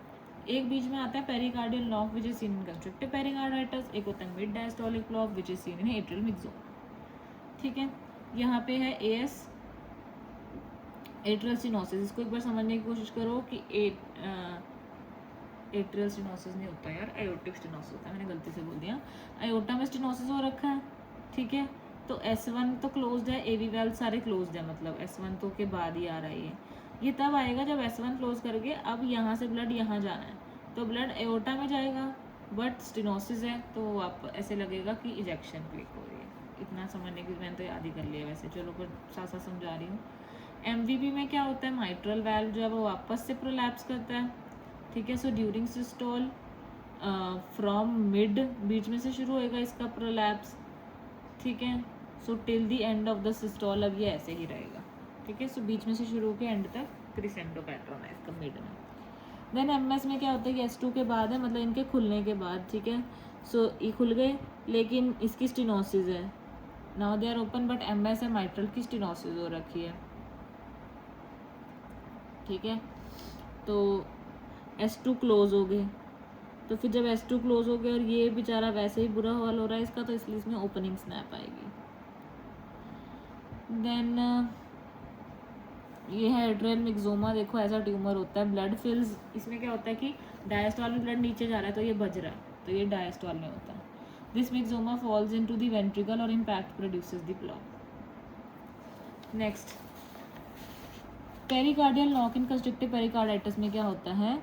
एक बीच में आता है pericardial knock which is seen in constrictive pericarditis, एक होता है mid diastolic block which is seen in atrial myxoma. ठीक है, यहाँ पे है AS एट्रियल स्टेनोसिस। इसको एक बार समझने की कोशिश करो कि एट्रियल स्टेनोसिस नहीं होता यार, एयोटिक स्टेनोसिस होता है, मैंने गलती से बोल दिया। एयोटा में स्टेनोसिस हो रखा है। ठीक है, तो S1 तो क्लोज्ड है, AV वेल्व सारे क्लोज्ड है, मतलब S1 तो के बाद ही आ रहा है ये तब आएगा जब S1 क्लोज करके अब यहाँ से ब्लड यहाँ जाना है, तो ब्लड एयोटा में जाएगा, बट स्टेनोसिस है तो आप ऐसे लगेगा कि इजेक्शन क्लिक हो रही है। इतना समझने की मैंने तो याद ही कर लिया वैसे, चलो पर साथ साथ समझा रही हूँ। MVP में क्या होता है, माइट्रल वाल्व जो है वो वापस से प्रोलैप्स करता है। ठीक है, so during systole from mid, बीच में से शुरू होएगा इसका प्रोलैप्स। ठीक है, so till the end of the systole अब ये ऐसे ही रहेगा। ठीक है, सो बीच में से शुरू के एंड तक क्रिसेंडो पैटर्न है इसका मिड में। देन MS में क्या होता है कि S2 के बाद है, मतलब इनके खुलने के बाद। ठीक है, सो ये खुल गए लेकिन इसकी स्टेनोसिस है, now they are open, but MS है माइट्रल की स्टेनोसिस हो रखी है। ठीक है, तो S2 क्लोज हो गए, तो फिर जब S2 क्लोज हो गया और ये बेचारा वैसे ही बुरा हाल हो रहा है इसका, तो इसलिए इसमें ओपनिंग स्नैप आएगी। देन ये है एट्रियल मिक्सोमा, देखो ऐसा ट्यूमर होता है, ब्लड फिल्स। इसमें क्या होता है कि डायस्टोल में ब्लड नीचे जा रहा है तो ये बज रहा है, तो ये डायस्टोल में होता है। This myxoma falls into the ventricle और impact produces the block. Next, pericardial knock in constrictive pericarditis में क्या होता है,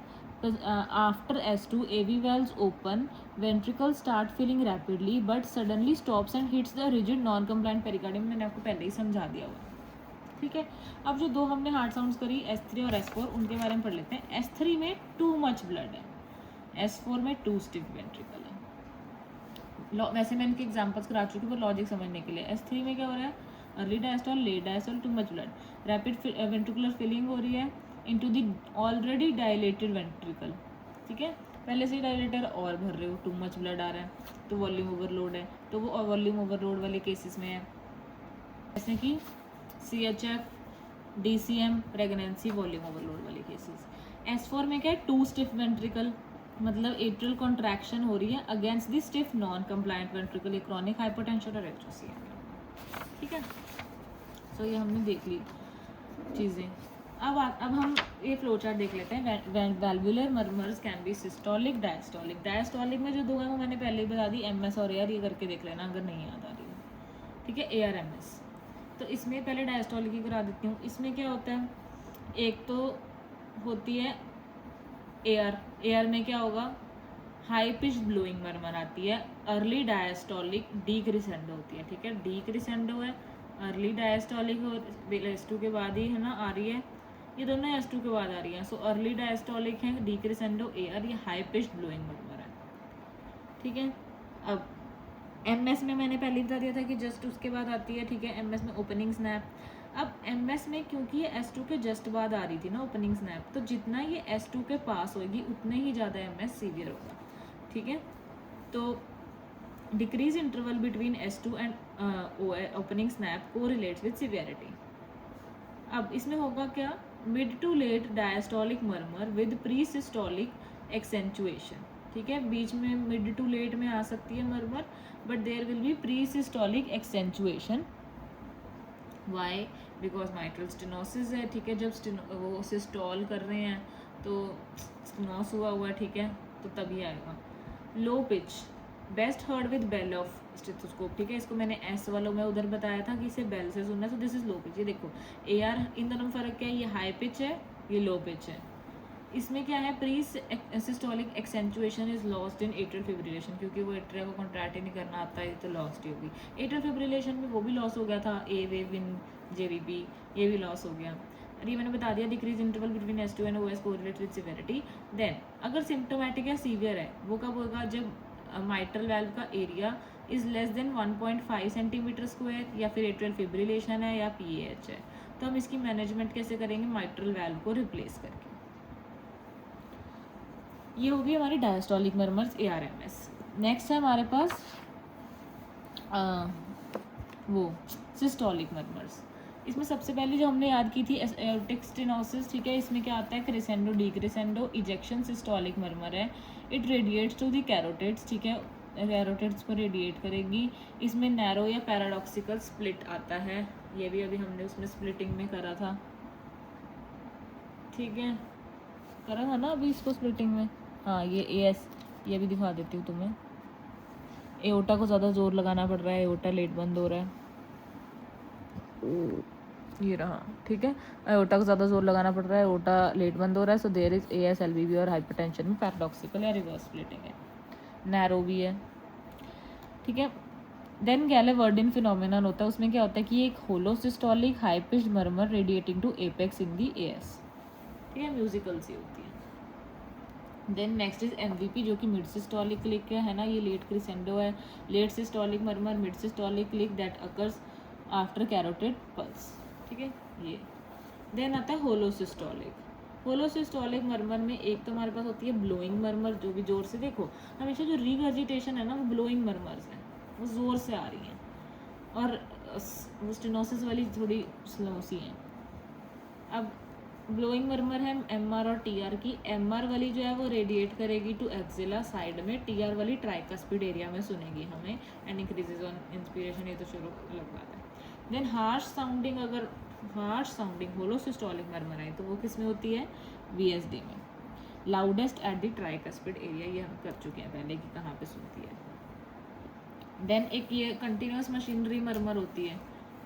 after S2 AV valves open, ventricles start filling rapidly but suddenly stops and hits the rigid non-compliant pericardium। मैंने आपको पहले ही समझा दिया हुआ। ठीक है, अब जो दो हमने हार्ट साउंड्स करी S3 और S4 उनके बारे में पढ़ लेते हैं। S3 में टू मच ब्लड है, S4 में टू स्टिफ वेंट्रिकल है। वैसे मैं इनके एग्जाम्पल्स करा चुकी हूँ पर लॉजिक समझने के लिए। S3 में क्या हो रहा है, early diastole, late diastole, too much blood, rapid ventricular filling हो रही है into the already dilated ventricle, ठीक है, पहले से ही डायलेटर और भर रहे हो, टू मच ब्लड आ रहा है तो वॉल्यूम ओवरलोड है, तो वो वॉल्यूम ओवरलोड वाले केसेस में है, जैसे कि CHF, DCM, pregnancy, volume overload वाले केसेस। S4 में क्या है, टू स्टिफ वेंट्रिकल, मतलब एट्रियल कॉन्ट्रैक्शन हो रही है against the stiff non compliant ventricle, ये क्रॉनिक हाइपरटेंशन और एट्रोसिया, ठीक है। सो ये हमने देख ली चीज़ें। अब हम ये फ्लो चार्ट देख लेते हैं। Valvular murmurs can be systolic, diastolic. Diastolic में जो दो है वो मैंने पहले ही बता दी, MS और AR, ये करके देख लेना अगर नहीं याद आ रही है, ठीक है, AR MS। तो इसमें पहले डायस्टोलिक ही करा देती हूँ। इसमें क्या होता है, एक तो होती है AR में क्या होगा, हाई पिच ब्लोइंग मर्मर आती है, अर्ली डायस्टोलिक डी क्रिसेंडो होती है, ठीक है, डी क्रिसेंडो है, अर्ली डायस्टोलिक S2 के बाद ही है ना आ रही है, ये दोनों S2 के बाद आ रही है। सो अर्ली डायस्टोलिक है, डी क्रिसेंडो AR, ये हाई पिच ब्लोइंग मर्मर है, ठीक है। अब MS में मैंने पहले बता दिया था कि जस्ट उसके बाद आती है, ठीक है, MS में ओपनिंग स्नैप। अब MS में क्योंकि ये S2 के जस्ट बाद आ रही थी ना ओपनिंग स्नैप, तो जितना ये S2 के पास होगी उतने ही ज़्यादा MS सीवियर होगा, ठीक है। तो decrease interval between S2 and opening snap को रिलेट्स विद सीवियरिटी। अब इसमें होगा क्या, mid to late diastolic murmur with pre systolic accentuation, ठीक है, बीच में मिड टू लेट में आ सकती है murmur, but there will be pre systolic accentuation. Why, because mitral stenosis है, ठीक है, जब वो सिस्टोल कर रहे हैं तो स्टेनोस हुआ, ठीक है, तो तभी आएगा। Low pitch best heard with bell of stethoscope, ठीक है, इसको मैंने S वालों में उधर बताया था कि इसे बेल से सुनना है, so this is low pitch. ये देखो AR, इन दोनों में फ़र्क क्या है, ये हाई पिच है, ये लो पिच है। इसमें क्या है, pre systolic एक्सेंचुएशन is lost in atrial fibrillation, क्योंकि वो एट्रिया को कॉन्ट्रैक्ट ही नहीं करना आता है तो लॉस्ट ही होगी। एट्रियल फिब्रिलेशन में वो भी लॉस हो गया था, A वेव इन JVP, ये भी लॉस हो गया। और ये मैंने बता दिया, decrease interval between S2 and OS correlate with severity. Then अगर सिम्टोमेटिक या सीवियर है वो कब होगा, जब माइट्रल वाल्व का area is less than 1.5 centimetre square, या फिर एट्रियल फिब्रिलेशन है या PAH है। तो हम इसकी मैनेजमेंट कैसे करेंगे, माइट्रल वाल्व को रिप्लेस करके। ये होगी हमारी डायस्टोलिक मर्मर्स ARMS। नेक्स्ट है हमारे पास वो सिस्टोलिक मर्मर्स। इसमें सबसे पहले जो हमने याद की थी एओर्टिक स्टेनोसिस, ठीक है, इसमें क्या आता है, crescendo, D crescendo, ejection systolic murmur है, इट रेडिएट्स टू द कैरोटिड्स, ठीक है, कैरोटिड्स को रेडिएट करेगी। इसमें नैरो या पैराडॉक्सिकल स्प्लिट आता है, ये भी अभी हमने उसमें स्प्लिटिंग में करा था, ठीक है, करा था ना अभी इसको स्प्लिटिंग में। हाँ, ये AS, ये भी दिखा देती हूँ तुम्हें। एओर्टा को ज़्यादा जोर लगाना पड़ रहा है, एओर्टा लेट बंद हो रहा है, ये रहा, ठीक है, एओर्टा को ज़्यादा जोर लगाना पड़ रहा है, एओर्टा लेट बंद हो रहा है, so there is AS LVB और हाइपरटेंशन में पैराडॉक्सिकल या रिवर्स स्प्लिटिंग है, नैरो भी है, ठीक है। देन गैलेवर्डिन फिनोमिनन होता है, उसमें क्या होता है कि एक holosystolic high pitched murmur radiating to apex in the AS, ठीक है, म्यूजिकल सी होती है। देन नेक्स्ट इज MVP, जो कि मिड सिस्टोलिक क्लिक है ना, ये लेट क्रिसेंडो है, late systolic murmur, mid systolic click that occurs after carotid pulse, ठीक है, ये। देन आता है होलोसिस्टोलिक। होलोसिस्टोलिक मर्मर में एक तो हमारे पास होती है ब्लोइंग मर्मर, जो भी जोर से, देखो हमेशा जो रीगर्जिटेशन है ना वो ब्लोइंग मर्मर्स हैं, वो जोर से आ रही हैं, और वो स्टेनोसिस वाली थोड़ी स्लो सी हैं। अब ब्लोइंग मर्मर है MR और TR की। MR वाली जो है वो रेडिएट करेगी टू एक्सिला साइड में, TR वाली ट्राइकस्पिड एरिया में सुनेगी हमें, एंड इंक्रीजेज ऑन इंस्पिरेशन, ये तो शुरू लग बात है। देन हार्श साउंडिंग, अगर हार्श साउंडिंग होलोसिस्टोलिक मर्मर है तो वो किस में होती है, VSD में। Loudest at the tricuspid area, ये हम कर चुके हैं पहले कि कहाँ पे सुनती है। देन एक ये कंटिन्यूस मशीनरी मर्मर होती है,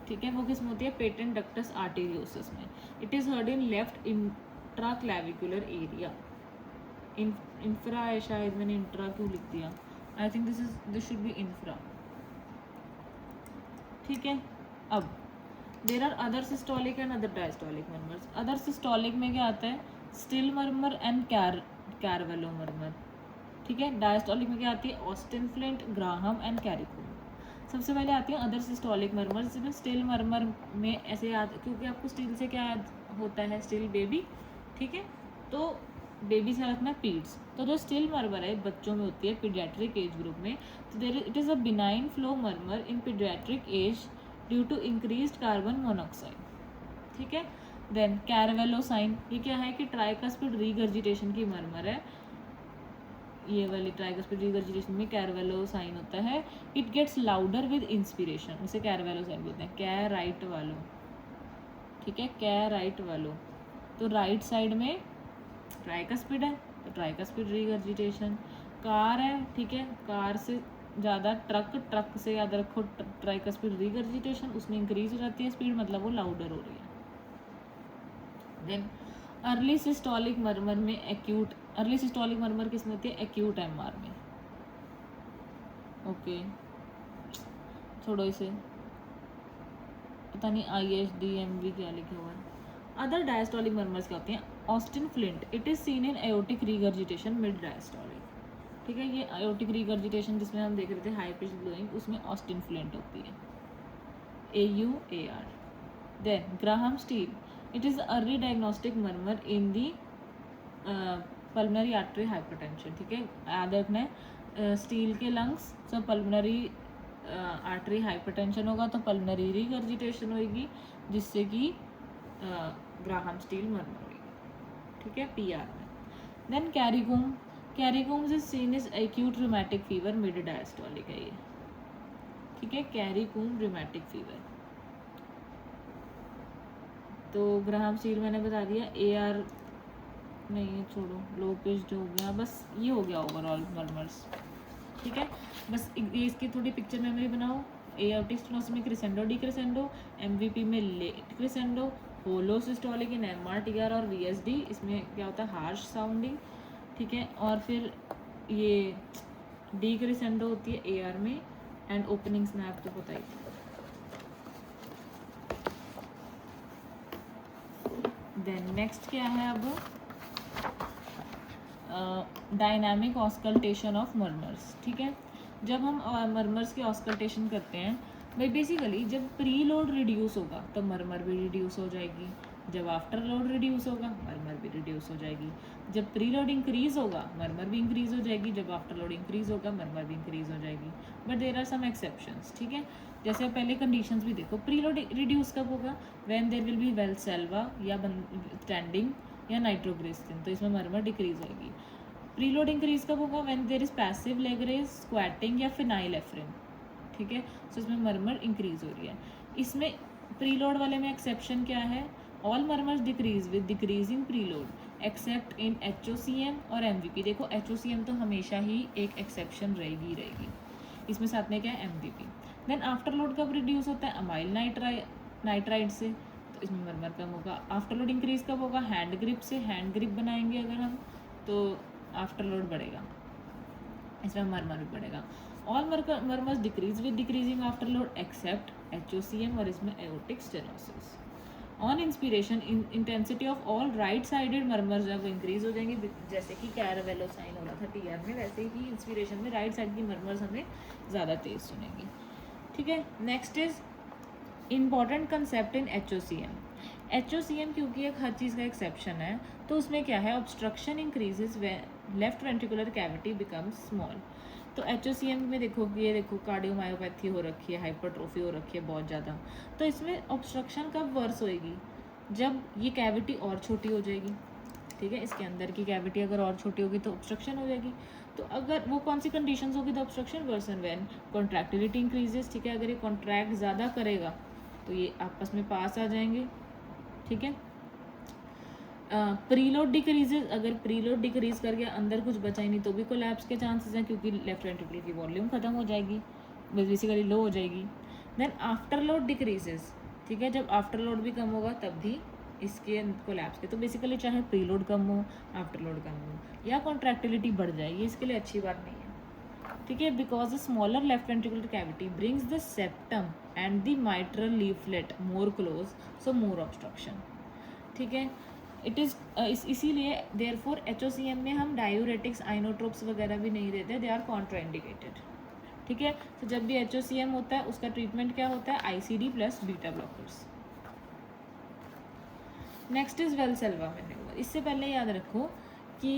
ठीक है, वो किस में होती है, पेटेंट डक्टस आर्टेरियोसिस में। It is heard in left intraclavicular area. Infra है शायद, मैंने इंट्रा क्यों लिख दिया, I think this should be infra, ठीक है। अब there are other systolic and other diastolic murmurs. Other systolic में क्या आता है, Still murmur and Carvallo murmur, ठीक है। डायस्टोलिक में क्या आती है, Austin Flint, Graham and Carey Coombs. सबसे पहले आती है अदर सिस्टोलिक मर्मर, जिसमें स्टिल मर्मर में ऐसे याद, क्योंकि आपको स्टिल से क्या याद होता है, स्टिल बेबी, ठीक है, तो बेबी से रखना पीड्स, तो जो स्टिल मर्मर है बच्चों में होती है पीडियाट्रिक एज ग्रुप में, तो there it is a benign flow murmur in paediatric age due to increased carbon monoxide, ठीक है। देन कैरवेलोसाइन, ये क्या है कि ट्राइकस्पिड रीगर्जिटेशन की मर्मर है, ये वाली ट्राइकस्पिड रीगर्जिटेशन में कैरवेलोसाइन होता है, it gets louder with inspiration, उसे कैरवेलोसाइन बोलते हैं, कैराइट वालों, ठीक है, कैराइट वालों, तो राइट साइड में ट्राइकस्पिड है तो ट्राइकस्पिड रीगर्जिटेशन, कार है, ठीक है, कार से ज़्यादा ट्रक, ट्रक से याद रखो ट्राइकस्पिड रीगर्जिटेशन, उसमें इंक्रीज हो जाती है स्पीड, मतलब वो लाउडर हो रही है। देन अर्ली सिस्टोलिक मर्मर में एक्यूट, अर्ली सिस्टोलिक मर्मर किस में होती है, एक्यूट एमआर में, ओके छोड़ो इसे, पता नहीं ISDMV क्या लिखा हुआ है। अदर डायस्टोलिक मर्मर्स क्या होती हैं, Austin flint, it is seen in aortic regurgitation mid diastolic, ठीक है, ये एओटिक रीगर्जिटेशन जिसमें हम देख रहे थे हाई पिच ब्लोइंग, उसमें ऑस्टिन फ्लिंट होती है, AUAR। Then Graham Steell, it is early diagnostic murmur in the pulmonary artery hypertension, ठीक है, याद रखना है स्टील के लंग्स, सब पल्मोनरी आर्टरी हाइपरटेंशन होगा तो पल्मोनरी रीगर्जिटेशन होगी, जिससे कि ग्राहम स्टील मर्मर होगी, ठीक है, PR में। Then Carey Coombs, Carey Coombs is seen is acute rheumatic fever mid diastolic है ये, ठीक है, कैरिकूम रूमेटिक फीवर। तो ग्राहम स्टील मैंने बता दिया, AR नहीं है, छोड़ो, लो पिच्ड हो गया, बस ये हो गया ओवरऑल मर्मर्स, ठीक है, बस ये इसकी थोड़ी पिक्चर मेमोरी बनाओ, एओर्टिक स्टेनोसिस में क्रिसेंडो डी क्रिसेंडो, MVP में लेट क्रिसेंडो, होलो सिस्टोलिक इन MRTR और VSD, इसमें क्या होता है हार्श साउंडिंग, ठीक है, और फिर ये डी क्रिसेंडो होती है AR में, एंड ओपनिंग स्नैप तो पता ही था। देन नेक्स्ट क्या है अब, डायनामिक ऑस्कल्टेशन ऑफ मर्मर्स, ठीक है, जब हम मर्मर्स की ऑस्कल्टेशन करते हैं भाई, बेसिकली जब प्री लोड रिड्यूस होगा तो मर्मर भी रिड्यूस हो जाएगी, जब आफ्टर लोड रिड्यूस होगा मर्मर भी रिड्यूस हो जाएगी, जब प्री लोड इंक्रीज होगा मर्मर भी इंक्रीज हो जाएगी, जब आफ्टर लोड इंक्रीज होगा मर्मर भी इंक्रीज हो जाएगी, but there are some exceptions, ठीक है, जैसे पहले कंडीशंस भी देखो, प्री लोड रिड्यूस कब होगा, when there will be Valsalva या स्टैंडिंग या नाइट्रोग्लिसरीन, तो इसमें मर्मर डिक्रीज होगी। प्रीलोड इंक्रीज कब होगा, when there is passive leg raise, squatting या फिनाइलेफ्रिन, ठीक है, सो इसमें मर्मर इंक्रीज हो रही है। इसमें प्रीलोड वाले में एक्सेप्शन क्या है, all murmurs decrease with decreasing preload accept in HOCM और MVP, देखो HOCM तो हमेशा ही एक एक्सेप्शन रहेगी, इसमें साथ में क्या है MVP। देन आफ्टर लोड कब रिड्यूस होता है, अमाइल नाइट्राइड से, तो इसमें मर्मर कम होगा। आफ्टर लोड इंक्रीज कब होगा, हैंड ग्रिप से, हैंड ग्रिप बनाएंगे अगर हम तो आफ्टर लोड बढ़ेगा, इसमें मर्मर भी बढ़ेगा। All murmurs decrease with decreasing afterload except HOCM और इसमें aortic stenosis. On inspiration intensity of all right sided murmurs जब इंक्रीज हो जाएंगे, जैसे कि कैरवेलोसाइन हो रहा था TR में, वैसे ही इंस्पिरेशन में राइट साइड की मर्मर्स हमें ज़्यादा तेज सुनेंगी, ठीक है। Next is important concept in HOCM क्योंकि एक हर चीज़ का एक्सेप्शन है, तो उसमें क्या है, obstruction increases left ventricular cavity becomes small, तो HOCM में देखो, ये देखो कार्डियोमायोपैथी हो रखी है, हाइपरट्रोफी हो रखी है बहुत ज़्यादा, तो इसमें ऑब्स्ट्रक्शन कब वर्स होएगी, जब ये कैविटी और छोटी हो जाएगी, ठीक है, इसके अंदर की कैविटी अगर और छोटी होगी तो ऑब्स्ट्रक्शन हो जाएगी। तो अगर वो कौन सी कंडीशंस होगी तो obstruction worsen when contractility increases, ठीक है, अगर ये कॉन्ट्रैक्ट ज़्यादा करेगा तो ये आपस में पास आ जाएंगे, ठीक है। प्रीलोड डिक्रीजेज, अगर प्रीलोड डिक्रीज कर गया अंदर कुछ बचा ही नहीं तो भी कोलैप्स के चांसेस हैं, क्योंकि लेफ्ट वेंट्रिकल की वॉल्यूम खत्म हो जाएगी, बेसिकली लो हो जाएगी। देन आफ्टर लोड डिक्रीजेज, ठीक है, जब आफ्टर लोड भी कम होगा तब भी इसके कोलैप्स के, तो बेसिकली चाहे प्रीलोड कम हो आफ्टर लोड कम हो या कॉन्ट्रैक्टिलिटी बढ़ जाए, ये इसके लिए अच्छी बात नहीं है, ठीक है, because the smaller left ventricular cavity brings the septum and the mitral leaflet more close, so more obstruction, ठीक है। इट इज़ इसीलिए देयरफॉर HOCM में हम डायूरेटिक्स आइनोट्रोप्स वगैरह भी नहीं देते, दे आर कॉन्ट्राइंडिकेटेड, ठीक है। तो जब भी HOCM होता है उसका ट्रीटमेंट क्या होता है, ICD plus beta blockers. Next is Valsalva manoeuvre. इससे पहले याद रखो कि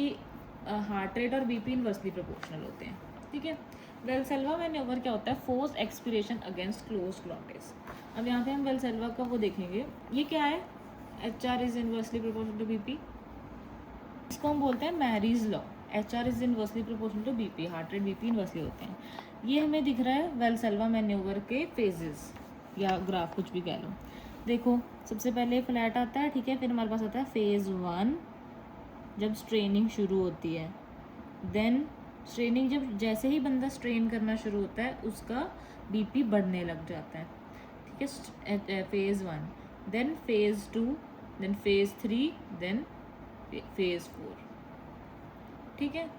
हार्ट रेट और BP इनवर्सली प्रोपोर्शनल होते हैं, ठीक है। वेलसेल्वा मैन्यूवर क्या होता है, force expiration against close glottis. अब यहाँ पे हम वेलसेल्वा का वो देखेंगे, ये क्या है, HR is inversely proportional to BP, इसको हम बोलते हैं Marey's law. HR is inversely proportional to BP, heart rate BP inversely होते हैं। ये हमें दिख रहा है वेलसेल्वा मैन्यूवर के फेजेस या ग्राफ, कुछ भी कह लो। देखो सबसे पहले फ्लैट आता है, ठीक है, फिर हमारे पास आता है फेज़ 1 जब स्ट्रेनिंग शुरू होती है, देन स्ट्रेनिंग जब जैसे ही बंदा स्ट्रेन करना शुरू होता है उसका BP बढ़ने लग जाता है, ठीक है, phase 1, then phase 2, then phase 3, then phase 4, ठीक है।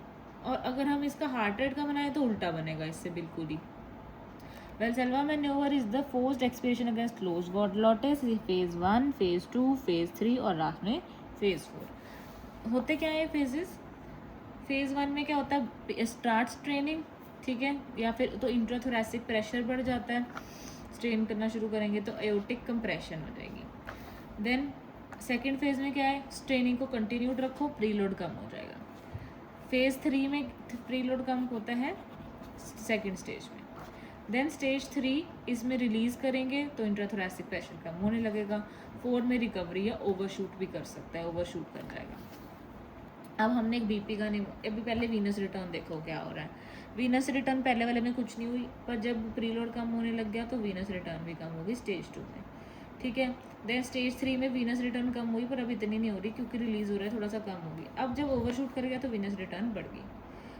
और अगर हम इसका हार्ट रेट का बनाए तो उल्टा बनेगा इससे बिल्कुल ही। Valsalva manoeuvre is the forced expiration against close glottis, phase 1, phase 2, phase 3 और लास्ट में फेज 4। होते क्या है फेजेस, फेज 1 में क्या होता है, स्टार्ट स्ट्रेनिंग, ठीक है, या फिर तो इंट्राथोरैसिक प्रेशर बढ़ जाता है, स्ट्रेन करना शुरू करेंगे तो एओर्टिक कंप्रेशन हो जाएगी। देन सेकेंड फेज में क्या है, स्ट्रेनिंग को कंटिन्यूड रखो, प्रीलोड कम हो जाएगा। फेज 3 में प्रीलोड कम होता है सेकेंड स्टेज में। देन स्टेज 3 इसमें रिलीज़ करेंगे तो इंट्राथोरैसिक प्रेशर कम होने लगेगा। 4 में रिकवरी या ओवरशूट भी कर सकता है, ओवरशूट कर जाएगा। अब हमने एक BP का नहीं, अभी पहले वीनस रिटर्न देखो क्या हो रहा है। वीनस रिटर्न पहले वाले में कुछ नहीं हुई, पर जब प्रीलोड कम होने लग गया तो वीनस रिटर्न भी कम होगी स्टेज 2 में, ठीक है। देन स्टेज 3 में वीनस रिटर्न कम हुई पर अब इतनी नहीं हो रही क्योंकि रिलीज़ हो रहा है, थोड़ा सा कम होगी। अब जब ओवरशूट कर गया तो वीनस रिटर्न बढ़ गई।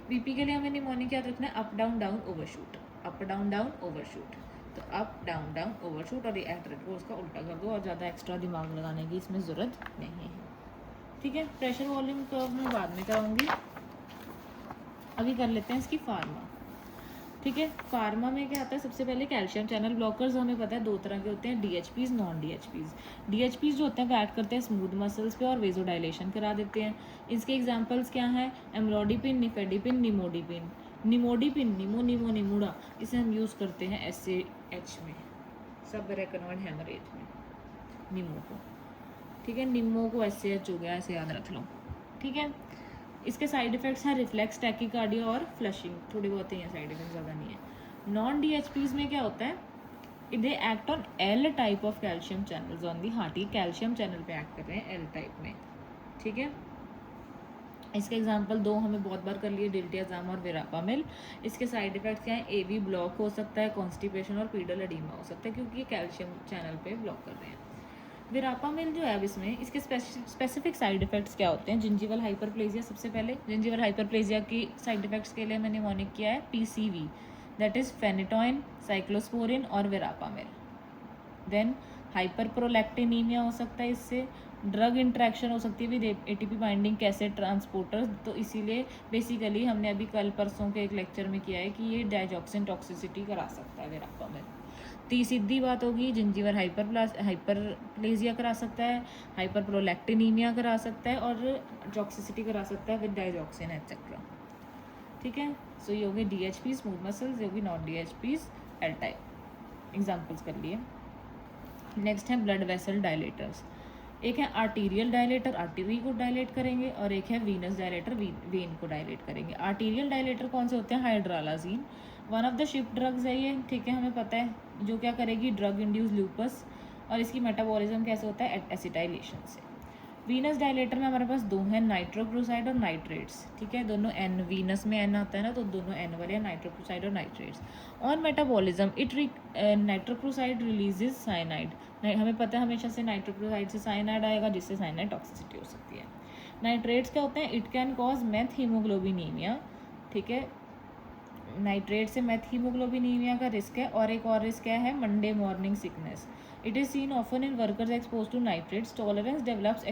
BP के लिए हमें निमोनिक याद रखना है, up down down overshoot, up down down overshoot, तो अप डाउन डाउन ओवरशूट, और ये एक्ट को उसका उल्टा कर दो और ज़्यादा एक्स्ट्रा दिमाग लगाने की इसमें ज़रूरत नहीं है, ठीक है। प्रेशर वॉल्यूम कर्व मैं बाद में कराऊंगी, अभी कर लेते हैं इसकी फार्मा, ठीक है। फार्मा में क्या आता है, सबसे पहले कैल्शियम चैनल ब्लॉकर्स हमें पता है दो तरह के होते हैं, DHPs, नॉन DHPs। DHPs जो होते हैं वो एक्ट करते हैं स्मूथ मसल्स पे और वेजोडाइलेशन करा देते हैं। इसके एग्जांपल्स क्या हैं, एमलोडिपिन, निफेडिपिन, निमोडिपिन। निमोडिपिन, निमोडा, इसे हम यूज़ करते हैं SAH में, सब रेकनॉइड हेमरेज में, निमो को, ठीक है। निमो को SAH हो गया, ऐसे याद रख लो, ठीक है। इसके साइड इफ़ेक्ट्स हैं रिफ्लेक्स, टैकीकार्डिया और फ्लशिंग, थोड़े बहुत ही हैं साइड इफेक्ट, ज़्यादा नहीं है। नॉन DHPs में क्या होता है, they act on L type of calcium channels on the heart, ये कैल्शियम चैनल पे एक्ट कर रहे हैं L टाइप में, ठीक है। इसके एग्जांपल दो हमें बहुत बार कर लिए, डिल्टियाज़ाम और वेरापामिल। इसके साइड इफेक्ट्स क्या हैं, AV ब्लॉक हो सकता है, कॉन्स्टिपेशन और पीडल एडीमा हो सकता है क्योंकि ये कैल्शियम चैनल पे ब्लॉक कर रहे हैं। वेरापामिल जो है अब इसमें इसके स्पेसिफिक साइड इफेक्ट्स क्या होते हैं, जिंजिवल हाइपरप्लेजिया। सबसे पहले जिंजिवल हाइपरप्लेजिया की साइड इफेक्ट्स के लिए मैंने मॉनिक किया है PCV, that is phenytoin, cyclosporine और वेरापामिल। देन हाइपरप्रोलैक्टिनीमिया हो सकता है, इससे ड्रग इंट्रैक्शन हो सकती है with ATP binding cassette transporters, तो इसीलिए बेसिकली हमने अभी कल परसों के एक लेक्चर में किया है कि ये डाइजॉक्सिन टॉक्सिसिटी करा सकता है वेरापामिल। तो सीधी बात होगी, जिंजीवर हाइपरप्लेजिया करा सकता है, हाइपरप्रोलैक्टिनीमिया करा सकता है और टॉक्सिसिटी करा सकता है विद डाइजॉक्सिन एक्सेट्रा, ठीक है। सो ये होगी DHP स्मूथ मसल्स, ये होगी non DHPs L type, examples कर लिए। नेक्स्ट है ब्लड वेसल डायलेटर्स। एक है आर्टीरियल डायलेटर, आर्टरी को डायलेट करेंगे, और एक है वीनस डायलेटर, वेन को डायलेट करेंगे। आर्टीरियल डायलेटर कौन से होते हैं, हाइड्रालाजीन, one of the ship drugs है ये, ठीक है, हमें पता है, जो क्या करेगी, ड्रग इंड्यूस लूपस, और इसकी मेटाबॉलिज्म कैसे होता है, एसिटाइलेशन से। वीनस डायलेटर में हमारे पास दो हैं, नाइट्रोक्लोसाइड और नाइट्रेट्स, ठीक है, दोनों N, वीनस में N आता है ना, तो दोनों N वाले हैं, नाइट्रोक्लोसाइड और nitrates. On metabolism nitroprusside releases cyanide, हमें पता है हमेशा से नाइट्रोक्लोसाइड से साइनाइड आएगा जिससे साइनाइड टॉक्सिसिटी हो सकती है। नाइट्रेट्स क्या होते हैं, इट कैन कॉज मेथ हीमोग्लोबिनीमिया, ठीक है, नाइट्रेट से मेथ हीमोग्लोबिनीमिया का रिस्क है। और एक और रिस्क क्या है, Monday morning sickness, it is seen often in workers expose to nitrates, tolerance develops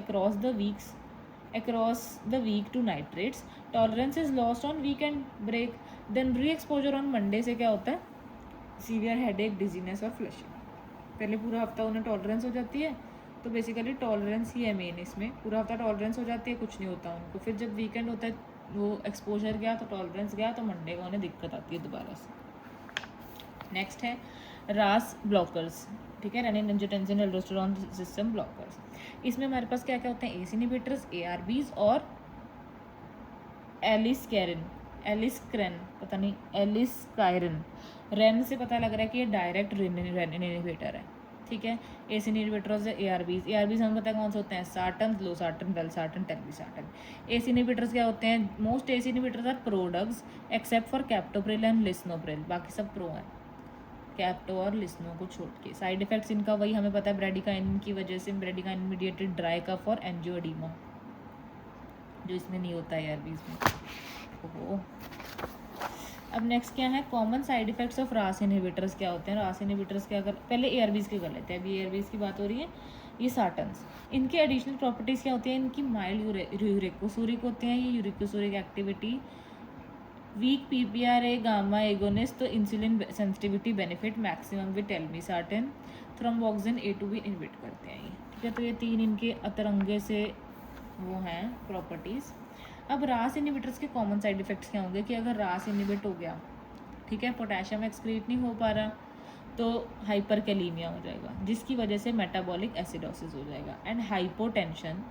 across the week to nitrates, tolerance is lost on weekend break, then re-exposure on Monday से क्या होता है, सीवियर हेडेक, डिजीनेस और फ्लशिंग। पहले पूरा हफ्ता उन्हें टॉलरेंस हो जाती है, तो बेसिकली टॉलरेंस ही है मेन, इसमें पूरा हफ्ता टॉलरेंस हो जाती है, कुछ नहीं होता उनको, फिर जब वीकेंड होता है वो एक्सपोजर गया तो टॉलरेंस गया, तो मंडे को उन्हें दिक्कत आती है दोबारा से, नेक्स्ट है रास ब्लॉकर्स, ठीक है, renin angiotensin aldosterone system blockers. इसमें हमारे पास क्या क्या होते हैं, एस इनहिबिटर्स, ARBs और एलिस्क्रेन, पता नहीं एलिस्कायरिन। रेन से पता लग रहा है कि ये डायरेक्ट रेनिन इनहिबिटर है, ठीक है। एस इनहिबिटर्स है ARBs हमें पता है कौन से होते हैं, sartan, losartan, valsartan, telmisartan. ACE inhibitors क्या होते हैं, most ACE inhibitors are pro drugs except for captopril and lisinopril, बाकी सब प्रो हैं कैप्टो और लिस्नो को छोड़ के। साइड इफेक्ट्स इनका वही हमें पता है, ब्रेडिकाइन की वजह से, ब्रेडिकाइन मीडिएटेड ड्राई कफ और एंजियोडीमा, जो इसमें नहीं होता है ARBs में। ओहो। अब नेक्स्ट क्या है, कॉमन साइड इफेक्ट्स ऑफ रास इनहिबिटर्स क्या होते हैं। रास इनहिबिटर्स क्या कर, पहले ARBs की कर लेते हैं, अभी ARBs की बात हो रही है। ये सार्टन्स, इनके एडिशनल प्रॉपर्टीज़ क्या होती हैं, इनकी माइल्ड यूरिकोसूरिक होते हैं, ये uricosuric activity, weak PPRA gamma agonist, तो insulin sensitivity benefit maximum with telmisartan, thromboxane A2B inhibit करते हैं ये, ठीक है। तो ये तीन इनके अतरंगे से वो हैं प्रॉपर्टीज़। अब रास इनहिबिटर्स के कॉमन साइड इफेक्ट्स क्या होंगे कि अगर रास इनहिबिट हो गया, ठीक है, पोटेशियम एक्सक्रीट नहीं हो पा रहा, तो हाइपरकैलीमिया हो जाएगा, जिसकी वजह से मेटाबॉलिक एसिडोसिस हो जाएगा, एंड हाइपोटेंशन,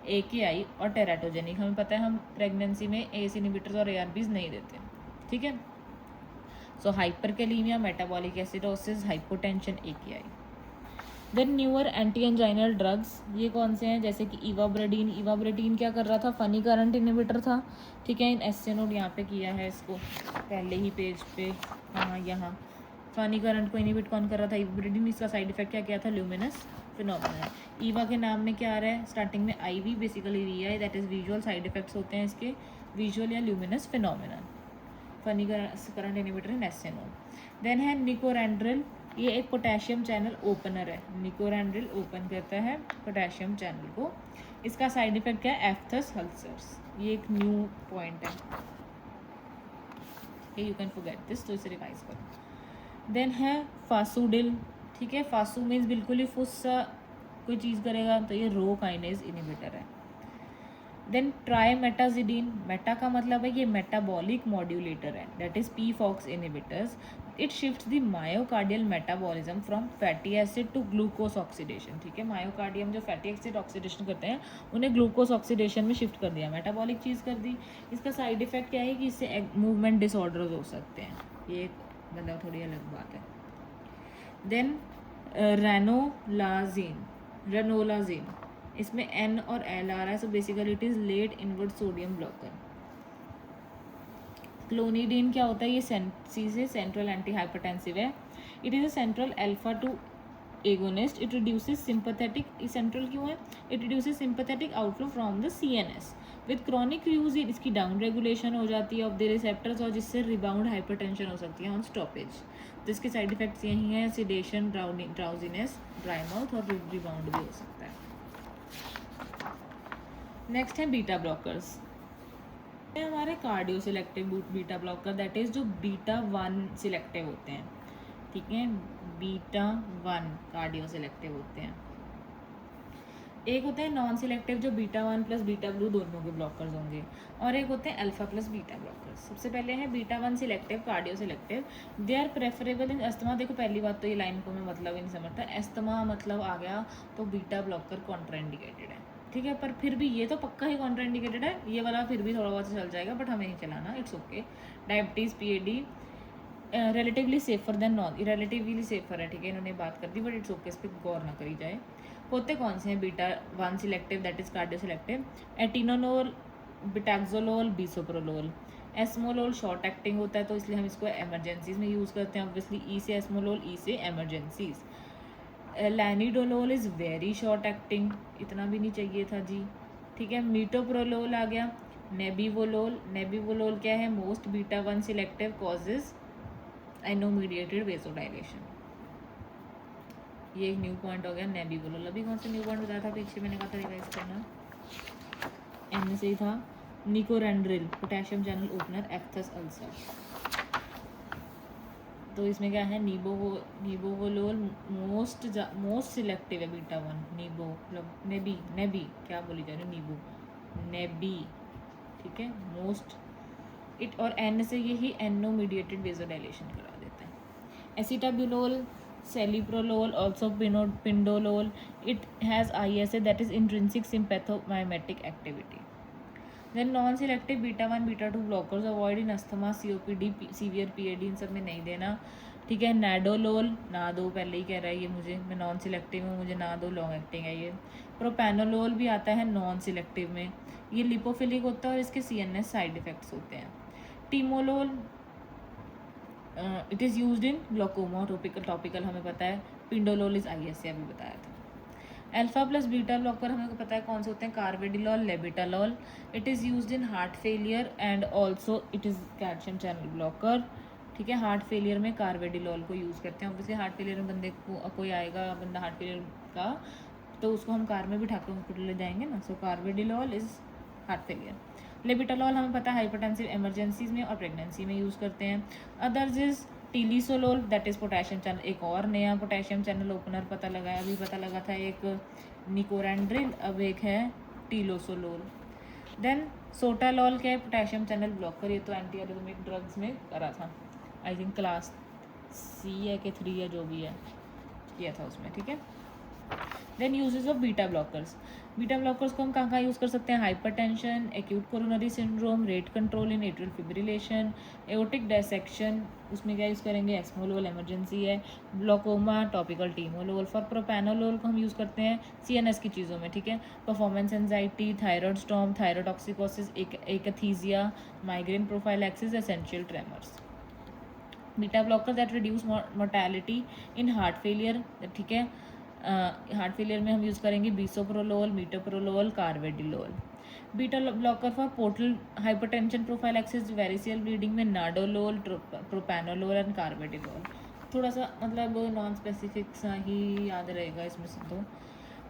AKI और टेराटोजेनिक। हमें पता है हम प्रेगनेंसी में एस इनहिबिटर्स और ARBs नहीं देते, ठीक है। So hyperkalaemia, metabolic acidosis, hypotension, AKI। Then newer anti anginal drugs, ये कौन से हैं, जैसे कि इवाब्रेडीन क्या कर रहा था, फनी करंट इनहिबिटर था, ठीक है। इन एस्से नोट यहाँ पे किया है इसको पहले ही पेज पे, हाँ यहाँ फनी करंट को इनहिबिट कौन कर रहा था, इवाब्रेडीन। इसका साइड इफेक्ट क्या किया था, ल्यूमिनस फिनोमिना। ईवा के नाम में क्या आ रहा है, स्टार्टिंग में IV, basically VI, that is visual side effects होते हैं इसके, विजुअल या luminous phenomena. Funny current inhibitor in SA node. Then है निकोरेंड्रिल, ये एक पोटेशियम चैनल ओपनर है, निकोरेंड्रिल ओपन करता है पोटेशियम चैनल को। इसका साइड इफेक्ट क्या है, एफ्थस अल्सर्स, ये एक न्यू पॉइंट है, यू कैन फॉरगेट दिस, तो इसे रिवाइज करो। देन है फासूडिल, ठीक है, फासू मीन्स बिल्कुल ही फुस कोई चीज़ करेगा, तो ये रो काइनेज इनहिबिटर है। देन ट्राइमेटाजिडीन, मेटा का मतलब है ये मेटाबॉलिक मॉड्यूलेटर है, that is PFOX inhibitors. It shifts the myocardial metabolism from fatty acid to glucose oxidation, ठीक है। मायोकार्डियम जो फैटी एसिड ऑक्सीडेशन करते हैं, उन्हें ग्लूकोज ऑक्सीडेशन में शिफ्ट कर दिया, मेटाबॉलिक चीज़ कर दी। इसका साइड इफेक्ट क्या है कि इससे मूवमेंट डिसऑर्डर्स हो सकते हैं, ये मतलब थोड़ी अलग बात है। देन रेनोलाजीन, इसमें N और L आ रहा है, so basically it is late inward sodium blocker. Clonidine क्या होता है, ये सी से सेंट्रल एंटी हाइपरटेंसिव है, it is a central alpha 2 agonist, it reduces sympathetic, central क्यों है, it reduces sympathetic outflow from the CNS। With chronic use इसकी डाउन रेगुलेशन हो जाती है ऑफ द रिसेप्टर्स, और जिससे रिबाउंड हाइपरटेंशन हो सकती है ऑन स्टॉपेज। तो इसके साइड इफेक्ट्स यही हैं, सिडेशन, ड्राउजीनेस, ड्राई माउथ और रिबाउंड भी हो सकता है। नेक्स्ट है बीटा ब्लॉकर्स, हमारे cardio selective beta blocker, that is जो β1 सिलेक्टिव होते हैं, ठीक है, β1 कार्डियो सिलेक्टिव होते हैं। एक होते हैं नॉन सिलेक्टिव जो β1 प्लस बीटा ब्लू दोनों के ब्लॉकर्स होंगे, और एक होते हैं अल्फा प्लस बीटा ब्लॉकर्स। सबसे पहले है β1 selective cardio selective, they are preferable in asthma. देखो पहली बात तो ये लाइन को मैं मतलब ही नहीं समझता, अस्थमा मतलब आ गया तो बीटा ब्लॉकर कॉन्ट्राइंडिकेटेड है, ठीक है, पर फिर भी ये तो पक्का ही कॉन्ट्राइंडिकेटेड है, ये वाला फिर भी थोड़ा बहुत चल जाएगा, बट हमें नहीं चलाना, it's okay. Diabetes, PAD relatively safer than non, relatively safer है, ठीक है, इन्होंने बात कर दी, बट इट्स ओके, इस पर गौर ना करी जाए। होते कौन से हैं β1 selective, that is cardio selective, atenolol, betaxolol, bisoprolol. Esmolol short acting होता है, तो इसलिए हम इसको एमरजेंसीज में यूज़ करते हैं, ऑब्वियसली ई से एस्मोलोल, ई से emergencies. Landiolol is very short acting, इतना भी नहीं चाहिए था जी, ठीक है। मीटोप्रोलोल आ गया। नेबिवोलोल क्या है, मोस्ट β1 सिलेक्टिव कॉजेज एनोमीडिएटेड वेसोडाइलेशन, ये एक न्यू पॉइंट हो गया। नेबिवोलोल, अभी कौन सा न्यू पॉइंट बताया था पीछे, मैंने कहा था रिवाइज करना, N से ही था। Nicorandil, potassium channel opener, aphthous ulcer. तो इसमें क्या है, नीबोवोलोल मोस्ट सिलेक्टिव है β1, नेबी क्या बोली जा रही है, नेबी, ठीक है, मोस्ट इट, और N से यही एनो मीडिएटेड वेसोडाइलेशन करा देता है। Acetabulol, celiprolol, also pindolol. It has ISA, that is intrinsic sympathomimetic activity. Then non-selective beta 1 beta 2 blockers avoid in asthma, COPD, severe PAD, इन सब में नहीं देना, ठीक है. नाडोलोल ना दो, पहले ही कह रहा है ये मुझे, मैं नॉन सिलेक्टिव हूँ, मुझे ना दो, लॉन्ग एक्टिंग है ये. प्रोपैनोलोल भी आता है नॉन सिलेक्टिव में, ये लिपोफिलिक होता है और इसके CNS साइड इफ़ेक्ट्स होते हैं. Timolol it is used in glaucoma, topical हमें पता है. पिंडोलोल इज ISA अभी बताया था. अल्फा प्लस बीटा ब्लॉकर हमें को पता है कौन से होते हैं, carvedilol, labetalol. It is used in heart failure and also it is calcium channel blocker, ठीक है. हार्ट फेलियर में कार्वेडिलॉल को यूज़ करते हैं. ऑब्वियसली हार्ट फेलियर में बंदे को कोई आएगा बंदा हार्ट फेलियर का, तो उसको हम कार में बिठा कर हॉस्पिटल ले जाएंगे ना. सो कार्वेडिलॉल इज़ हार्ट फेलियर. लेबिटालॉल हमें पता है हाइपरटेंसिव इमरजेंसीज में और प्रेगनेंसी में यूज़ करते हैं. Others is tilisolol, that is potassium channel, एक और नया पोटेशियम चैनल ओपनर पता लगा है, अभी पता लगा था एक निकोरेंड्रिल, अब एक है टीलोसोलोल. देन सोटालॉल क्या है, पोटेशियम चैनल ब्लॉकर, ये तो एंटी एरिथमिक ड्रग्स में करा था, आई थिंक क्लास C है कि 3 है, जो भी है किया था उसमें, ठीक है. Then uses of beta blockers. Beta blockers को हम कहाँ कहाँ यूज़ कर सकते हैं, hypertension, acute coronary syndrome, rate control in atrial fibrillation, aortic dissection, उसमें क्या यूज़ करेंगे, एक्समोलोल इमरजेंसी है. Glaucoma, topical timolol. For propranolol को हम यूज़ करते हैं CNS की चीज़ों में, ठीक है. Performance anxiety, thyroid storm, thyrotoxicosis, akathisia, migraine prophylaxis, essential tremors. Beta blocker that reduce mortality in heart failure, ठीक है. हार्ट फेलियर में हम यूज़ करेंगे bisoprolol, metoprolol, carvedilol. Beta blocker for portal hypertension prophylaxis, variceal bleeding में नाडोलोल, प्रोपैनोलोल एंड कार्वेडिलोल. थोड़ा सा मतलब नॉन स्पेसिफिक सा ही याद रहेगा इसमें से. तो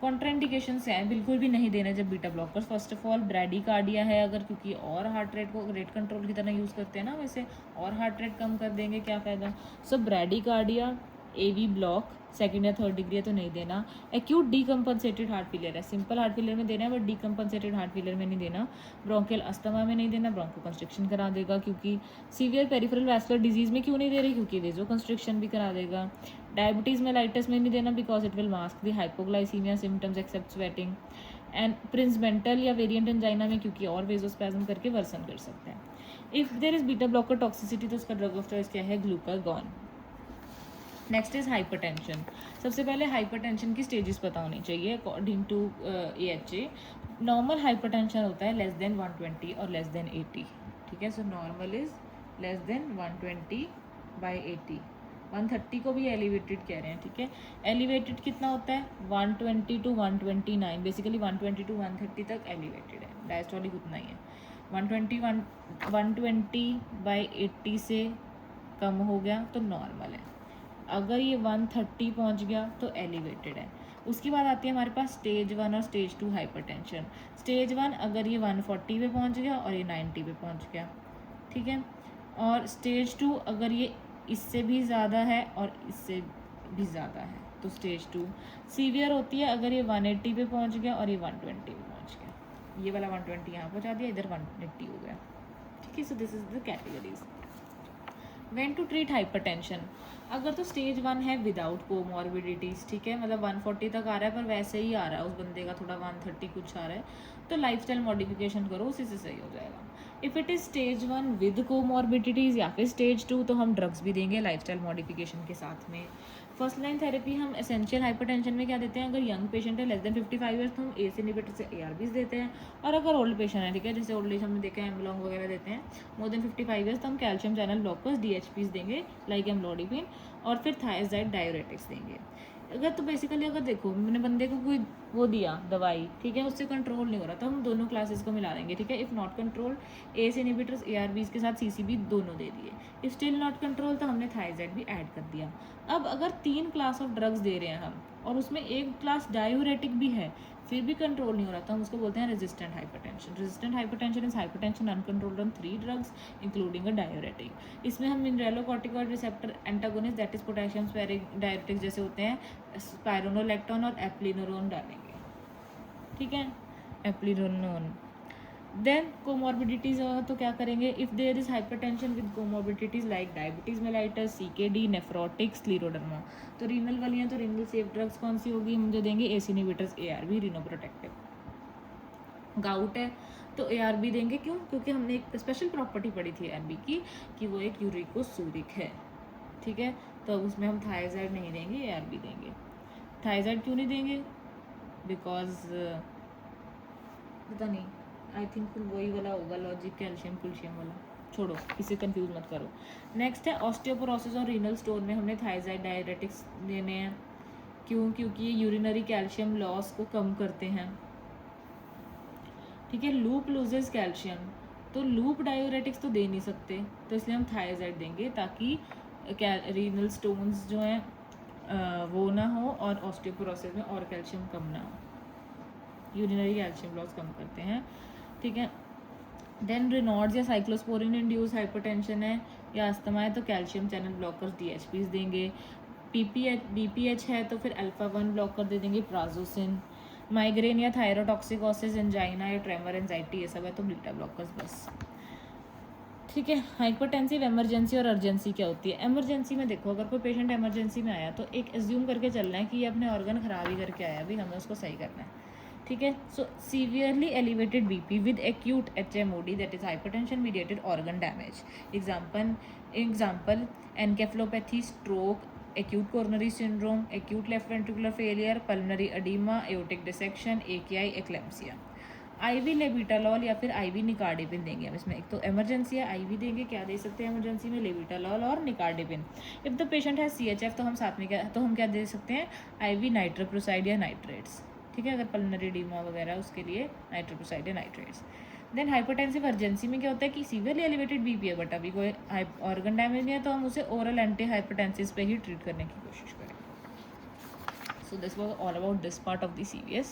कॉन्ट्राइंडिकेशंस हैं, बिल्कुल भी नहीं देना जब beta blockers. First of all bradycardia है अगर, क्योंकि और हार्ट रेट को रेट कंट्रोल की तरह यूज़ करते हैं ना, वैसे और हार्ट रेट कम कर देंगे, क्या फ़ायदा. सो ब्रैडीकार्डिया, AV ब्लॉक सेकंड या थर्ड डिग्री है तो नहीं देना. एक्यूट डीकम्पनसेटेड हार्ट फेलियर है, सिंपल हार्ट फेलियर में देना है, बट डीकम्पनसेटेड हार्ट फेलियर में नहीं देना. ब्रोंकियल अस्थमा में नहीं देना, ब्रोंको कंस्ट्रिक्शन करा देगा. क्योंकि सीवियर पेरिफेरल वैस्कुलर डिजीज़ में क्यों नहीं दे रही, क्योंकि वेजो कंस्ट्रिक्शन भी करा देगा. डायबिटीज़ मेलाइटिस में नहीं देना, because it will mask the hypoglycaemia symptoms except sweating. And Prinzmetal या वेरिएंट एंजाइना में, क्योंकि और वेजोस्पैज्म करके वर्सन कर सकते हैं. If there is beta blocker toxicity तो उसका ड्रग ऑफ चॉइस क्या है, ग्लूकागॉन. Next is hypertension. सबसे पहले हाइपरटेंशन की स्टेजेस पता होनी चाहिए according to AHA. Normal hypertension होता है लेस देन 120 और लेस देन 80, ठीक है. So normal is less than 120/80. 130 को भी एलिवेटेड कह रहे हैं, ठीक है. एलिवेटेड कितना होता है, 120 to 129, बेसिकली 120 to 130 तक एलिवेटेड है. डायस्टोलिक उतना ही है. 120/80 से कम हो गया तो नॉर्मल है. अगर ये 130 पहुंच गया तो एलिवेटेड है. उसके बाद आती है हमारे पास स्टेज 1 और स्टेज 2 हाइपरटेंशन. स्टेज 1 अगर ये 140 पे पहुंच गया और ये 90 पे पहुंच गया, ठीक है. और स्टेज 2 अगर ये इससे भी ज़्यादा है और इससे भी ज़्यादा है तो स्टेज 2 सीवियर होती है अगर ये 180 पे पहुंच गया और ये 120 पे पहुंच गया. ये वाला 120 यहाँ पहुँचा दिया, इधर 180 हो गया, ठीक है. So this is the categories. When to treat hypertension. अगर तो स्टेज 1 है विदाउट कोमॉर्बिडिटीज़, ठीक है, मतलब 140 तक आ रहा है पर वैसे ही आ रहा है उस बंदे का थोड़ा 130 कुछ आ रहा है, तो लाइफस्टाइल मॉडिफिकेशन करो, उसी से सही हो जाएगा. If it is stage 1 with comorbidities या फिर स्टेज 2 तो हम ड्रग्स भी देंगे लाइफस्टाइल मॉडिफिकेशन के साथ में. फर्स्ट लाइन थेरेपी हम एसेंशियल हाइपरटेंशन में क्या देते हैं, अगर यंग पेशेंट है लेस देन 55 ईयर्स तो हम ACE इनहिबिटर से ARBs देते हैं. और अगर ओल्ड पेशेंट है, ठीक है, जैसे ओल्ड एज हमने देखा है एमलॉन्ग वगैरह देते हैं, मोर देन 55 ईयर्स तो हम कैल्शियम चैनल ब्लॉकर्स DHPs देंगे लाइक एमलोडिपिन, और फिर थायराइड डायूरेटिक्स देंगे. अगर तो बेसिकली अगर देखो मैंने बंदे को कोई वो दिया दवाई, ठीक है, उससे कंट्रोल नहीं हो रहा तो हम दोनों क्लासेस को मिला देंगे, ठीक है. If not control ACE inhibitors ARBs के साथ CCB दोनों दे दिए. इफ स्टिल नॉट कंट्रोल तो हमने थायराइड भी ऐड कर दिया. अब अगर 3 क्लास ऑफ ड्रग्स दे रहे हैं हम और उसमें एक क्लास डायूरेटिक भी है फिर भी कंट्रोल नहीं हो रहा तो हम उसको बोलते हैं resistant hypertension. Resistant hypertension is hypertension uncontrolled on 3 drugs including a diuretic. इसमें हम mineralocorticoid receptor antagonist that is potassium sparing diuretics जैसे होते हैं स्पाइरोनोलेक्टोन और एप्लिनोरोन डालेंगे, ठीक है, एप्लिनोरोन. देन कोमॉर्बिडिटीज़ तो क्या करेंगे, if there is hypertension with comorbidities like diabetes mellitus, CKD, nephrotic, scleroderma, तो रीनल वाली हैं तो रीनल सेफ ड्रग्स कौन सी होगी, मुझे देंगे एस इनहिबिटर्स, ARB, रीनोप्रोटेक्टिव। गाउट है तो ARB देंगे, क्यों, क्योंकि हमने एक स्पेशल प्रॉपर्टी पढ़ी थी ARB की कि वो एक यूरिकोसूरिक है, ठीक है, तो उसमें हम थायजाइड नहीं देंगे, ARB देंगे। थायजाइड क्यों नहीं देंगे, बिकॉज पता नहीं, आई थिंक वही वाला होगा लॉजिक, कैल्शियम वाला, छोड़ो इसे कंफ्यूज मत करो। नेक्स्ट है ऑस्टियोपोरोसिस और रीनल स्टोन में हमने थायजाइड डायरेटिक्स देने हैं, क्यों, क्योंकि ये यूरिनरी कैल्शियम लॉस को कम करते हैं, ठीक है। लूप लूजेस कैल्शियम, तो लूप डायूरेटिक्स तो दे नहीं सकते, तो इसलिए हम थायजाइड देंगे ताकि रीनल स्टोन्स जो हैं वो ना हो और ऑस्टियोपोरोसिस में और कैल्शियम कम ना हो, यूरिनरी कैल्शियम लॉस कम करते हैं, ठीक है। देन रिनॉड्स या साइक्लोस्पोरिन इंड्यूस हाइपरटेंशन है या अस्थमा है तो कैल्शियम चैनल ब्लॉकर्स, DHPs देंगे। BPH है तो फिर अल्फा-1 ब्लॉकर दे देंगे, प्राजोसिन। माइग्रेन या थायरोटॉक्सिकोसिस, एंजाइना या ट्रेमर, एंजाइटी, ये सब है तो बीटा ब्लॉकर्स, बस, ठीक है। हाइपरटेंसिव इमरजेंसी और अर्जेंसी क्या होती है। इमरजेंसी में देखो, अगर कोई पेशेंट इमरजेंसी में आया तो एक एज्यूम करके चलना है कि ये अपने ऑर्गन ख़राब ही करके आया, अभी हमें उसको सही करना है, ठीक है। So severely elevated BP with acute HMOD, that is hypertension mediated organ damage, example encephalopathy, stroke, acute coronary syndrome, acute left ventricular failure, pulmonary edema, aortic dissection, AKI, eclampsia। IV लेबिटालॉल या फिर IV निकार्डिपिन देंगे हम इसमें, एक तो इमरजेंसी है IV देंगे, क्या दे सकते हैं इमरजेंसी में, लेबिटालॉल और निकार्डिपिन। इफ़ द पेशेंट है CHF तो हम साथ में क्या दे सकते हैं, IV नाइट्रोप्रोसाइड या नाइट्रेट्स, ठीक है, अगर पल्मोनरी एडिमा वगैरह उसके लिए नाइट्रोप्रोसाइड या नाइट्रेट्स। देन हाइपरटेंसिव अर्जेंसी में क्या होता है कि सीवियरली एलिवेटेड BP है बट अभी कोई ऑर्गन डैमेज नहीं है तो हम उसे ओरल एंटी हाइपरटेंसिव पे ही ट्रीट करने की कोशिश करें। So this was all about this part of the CVS।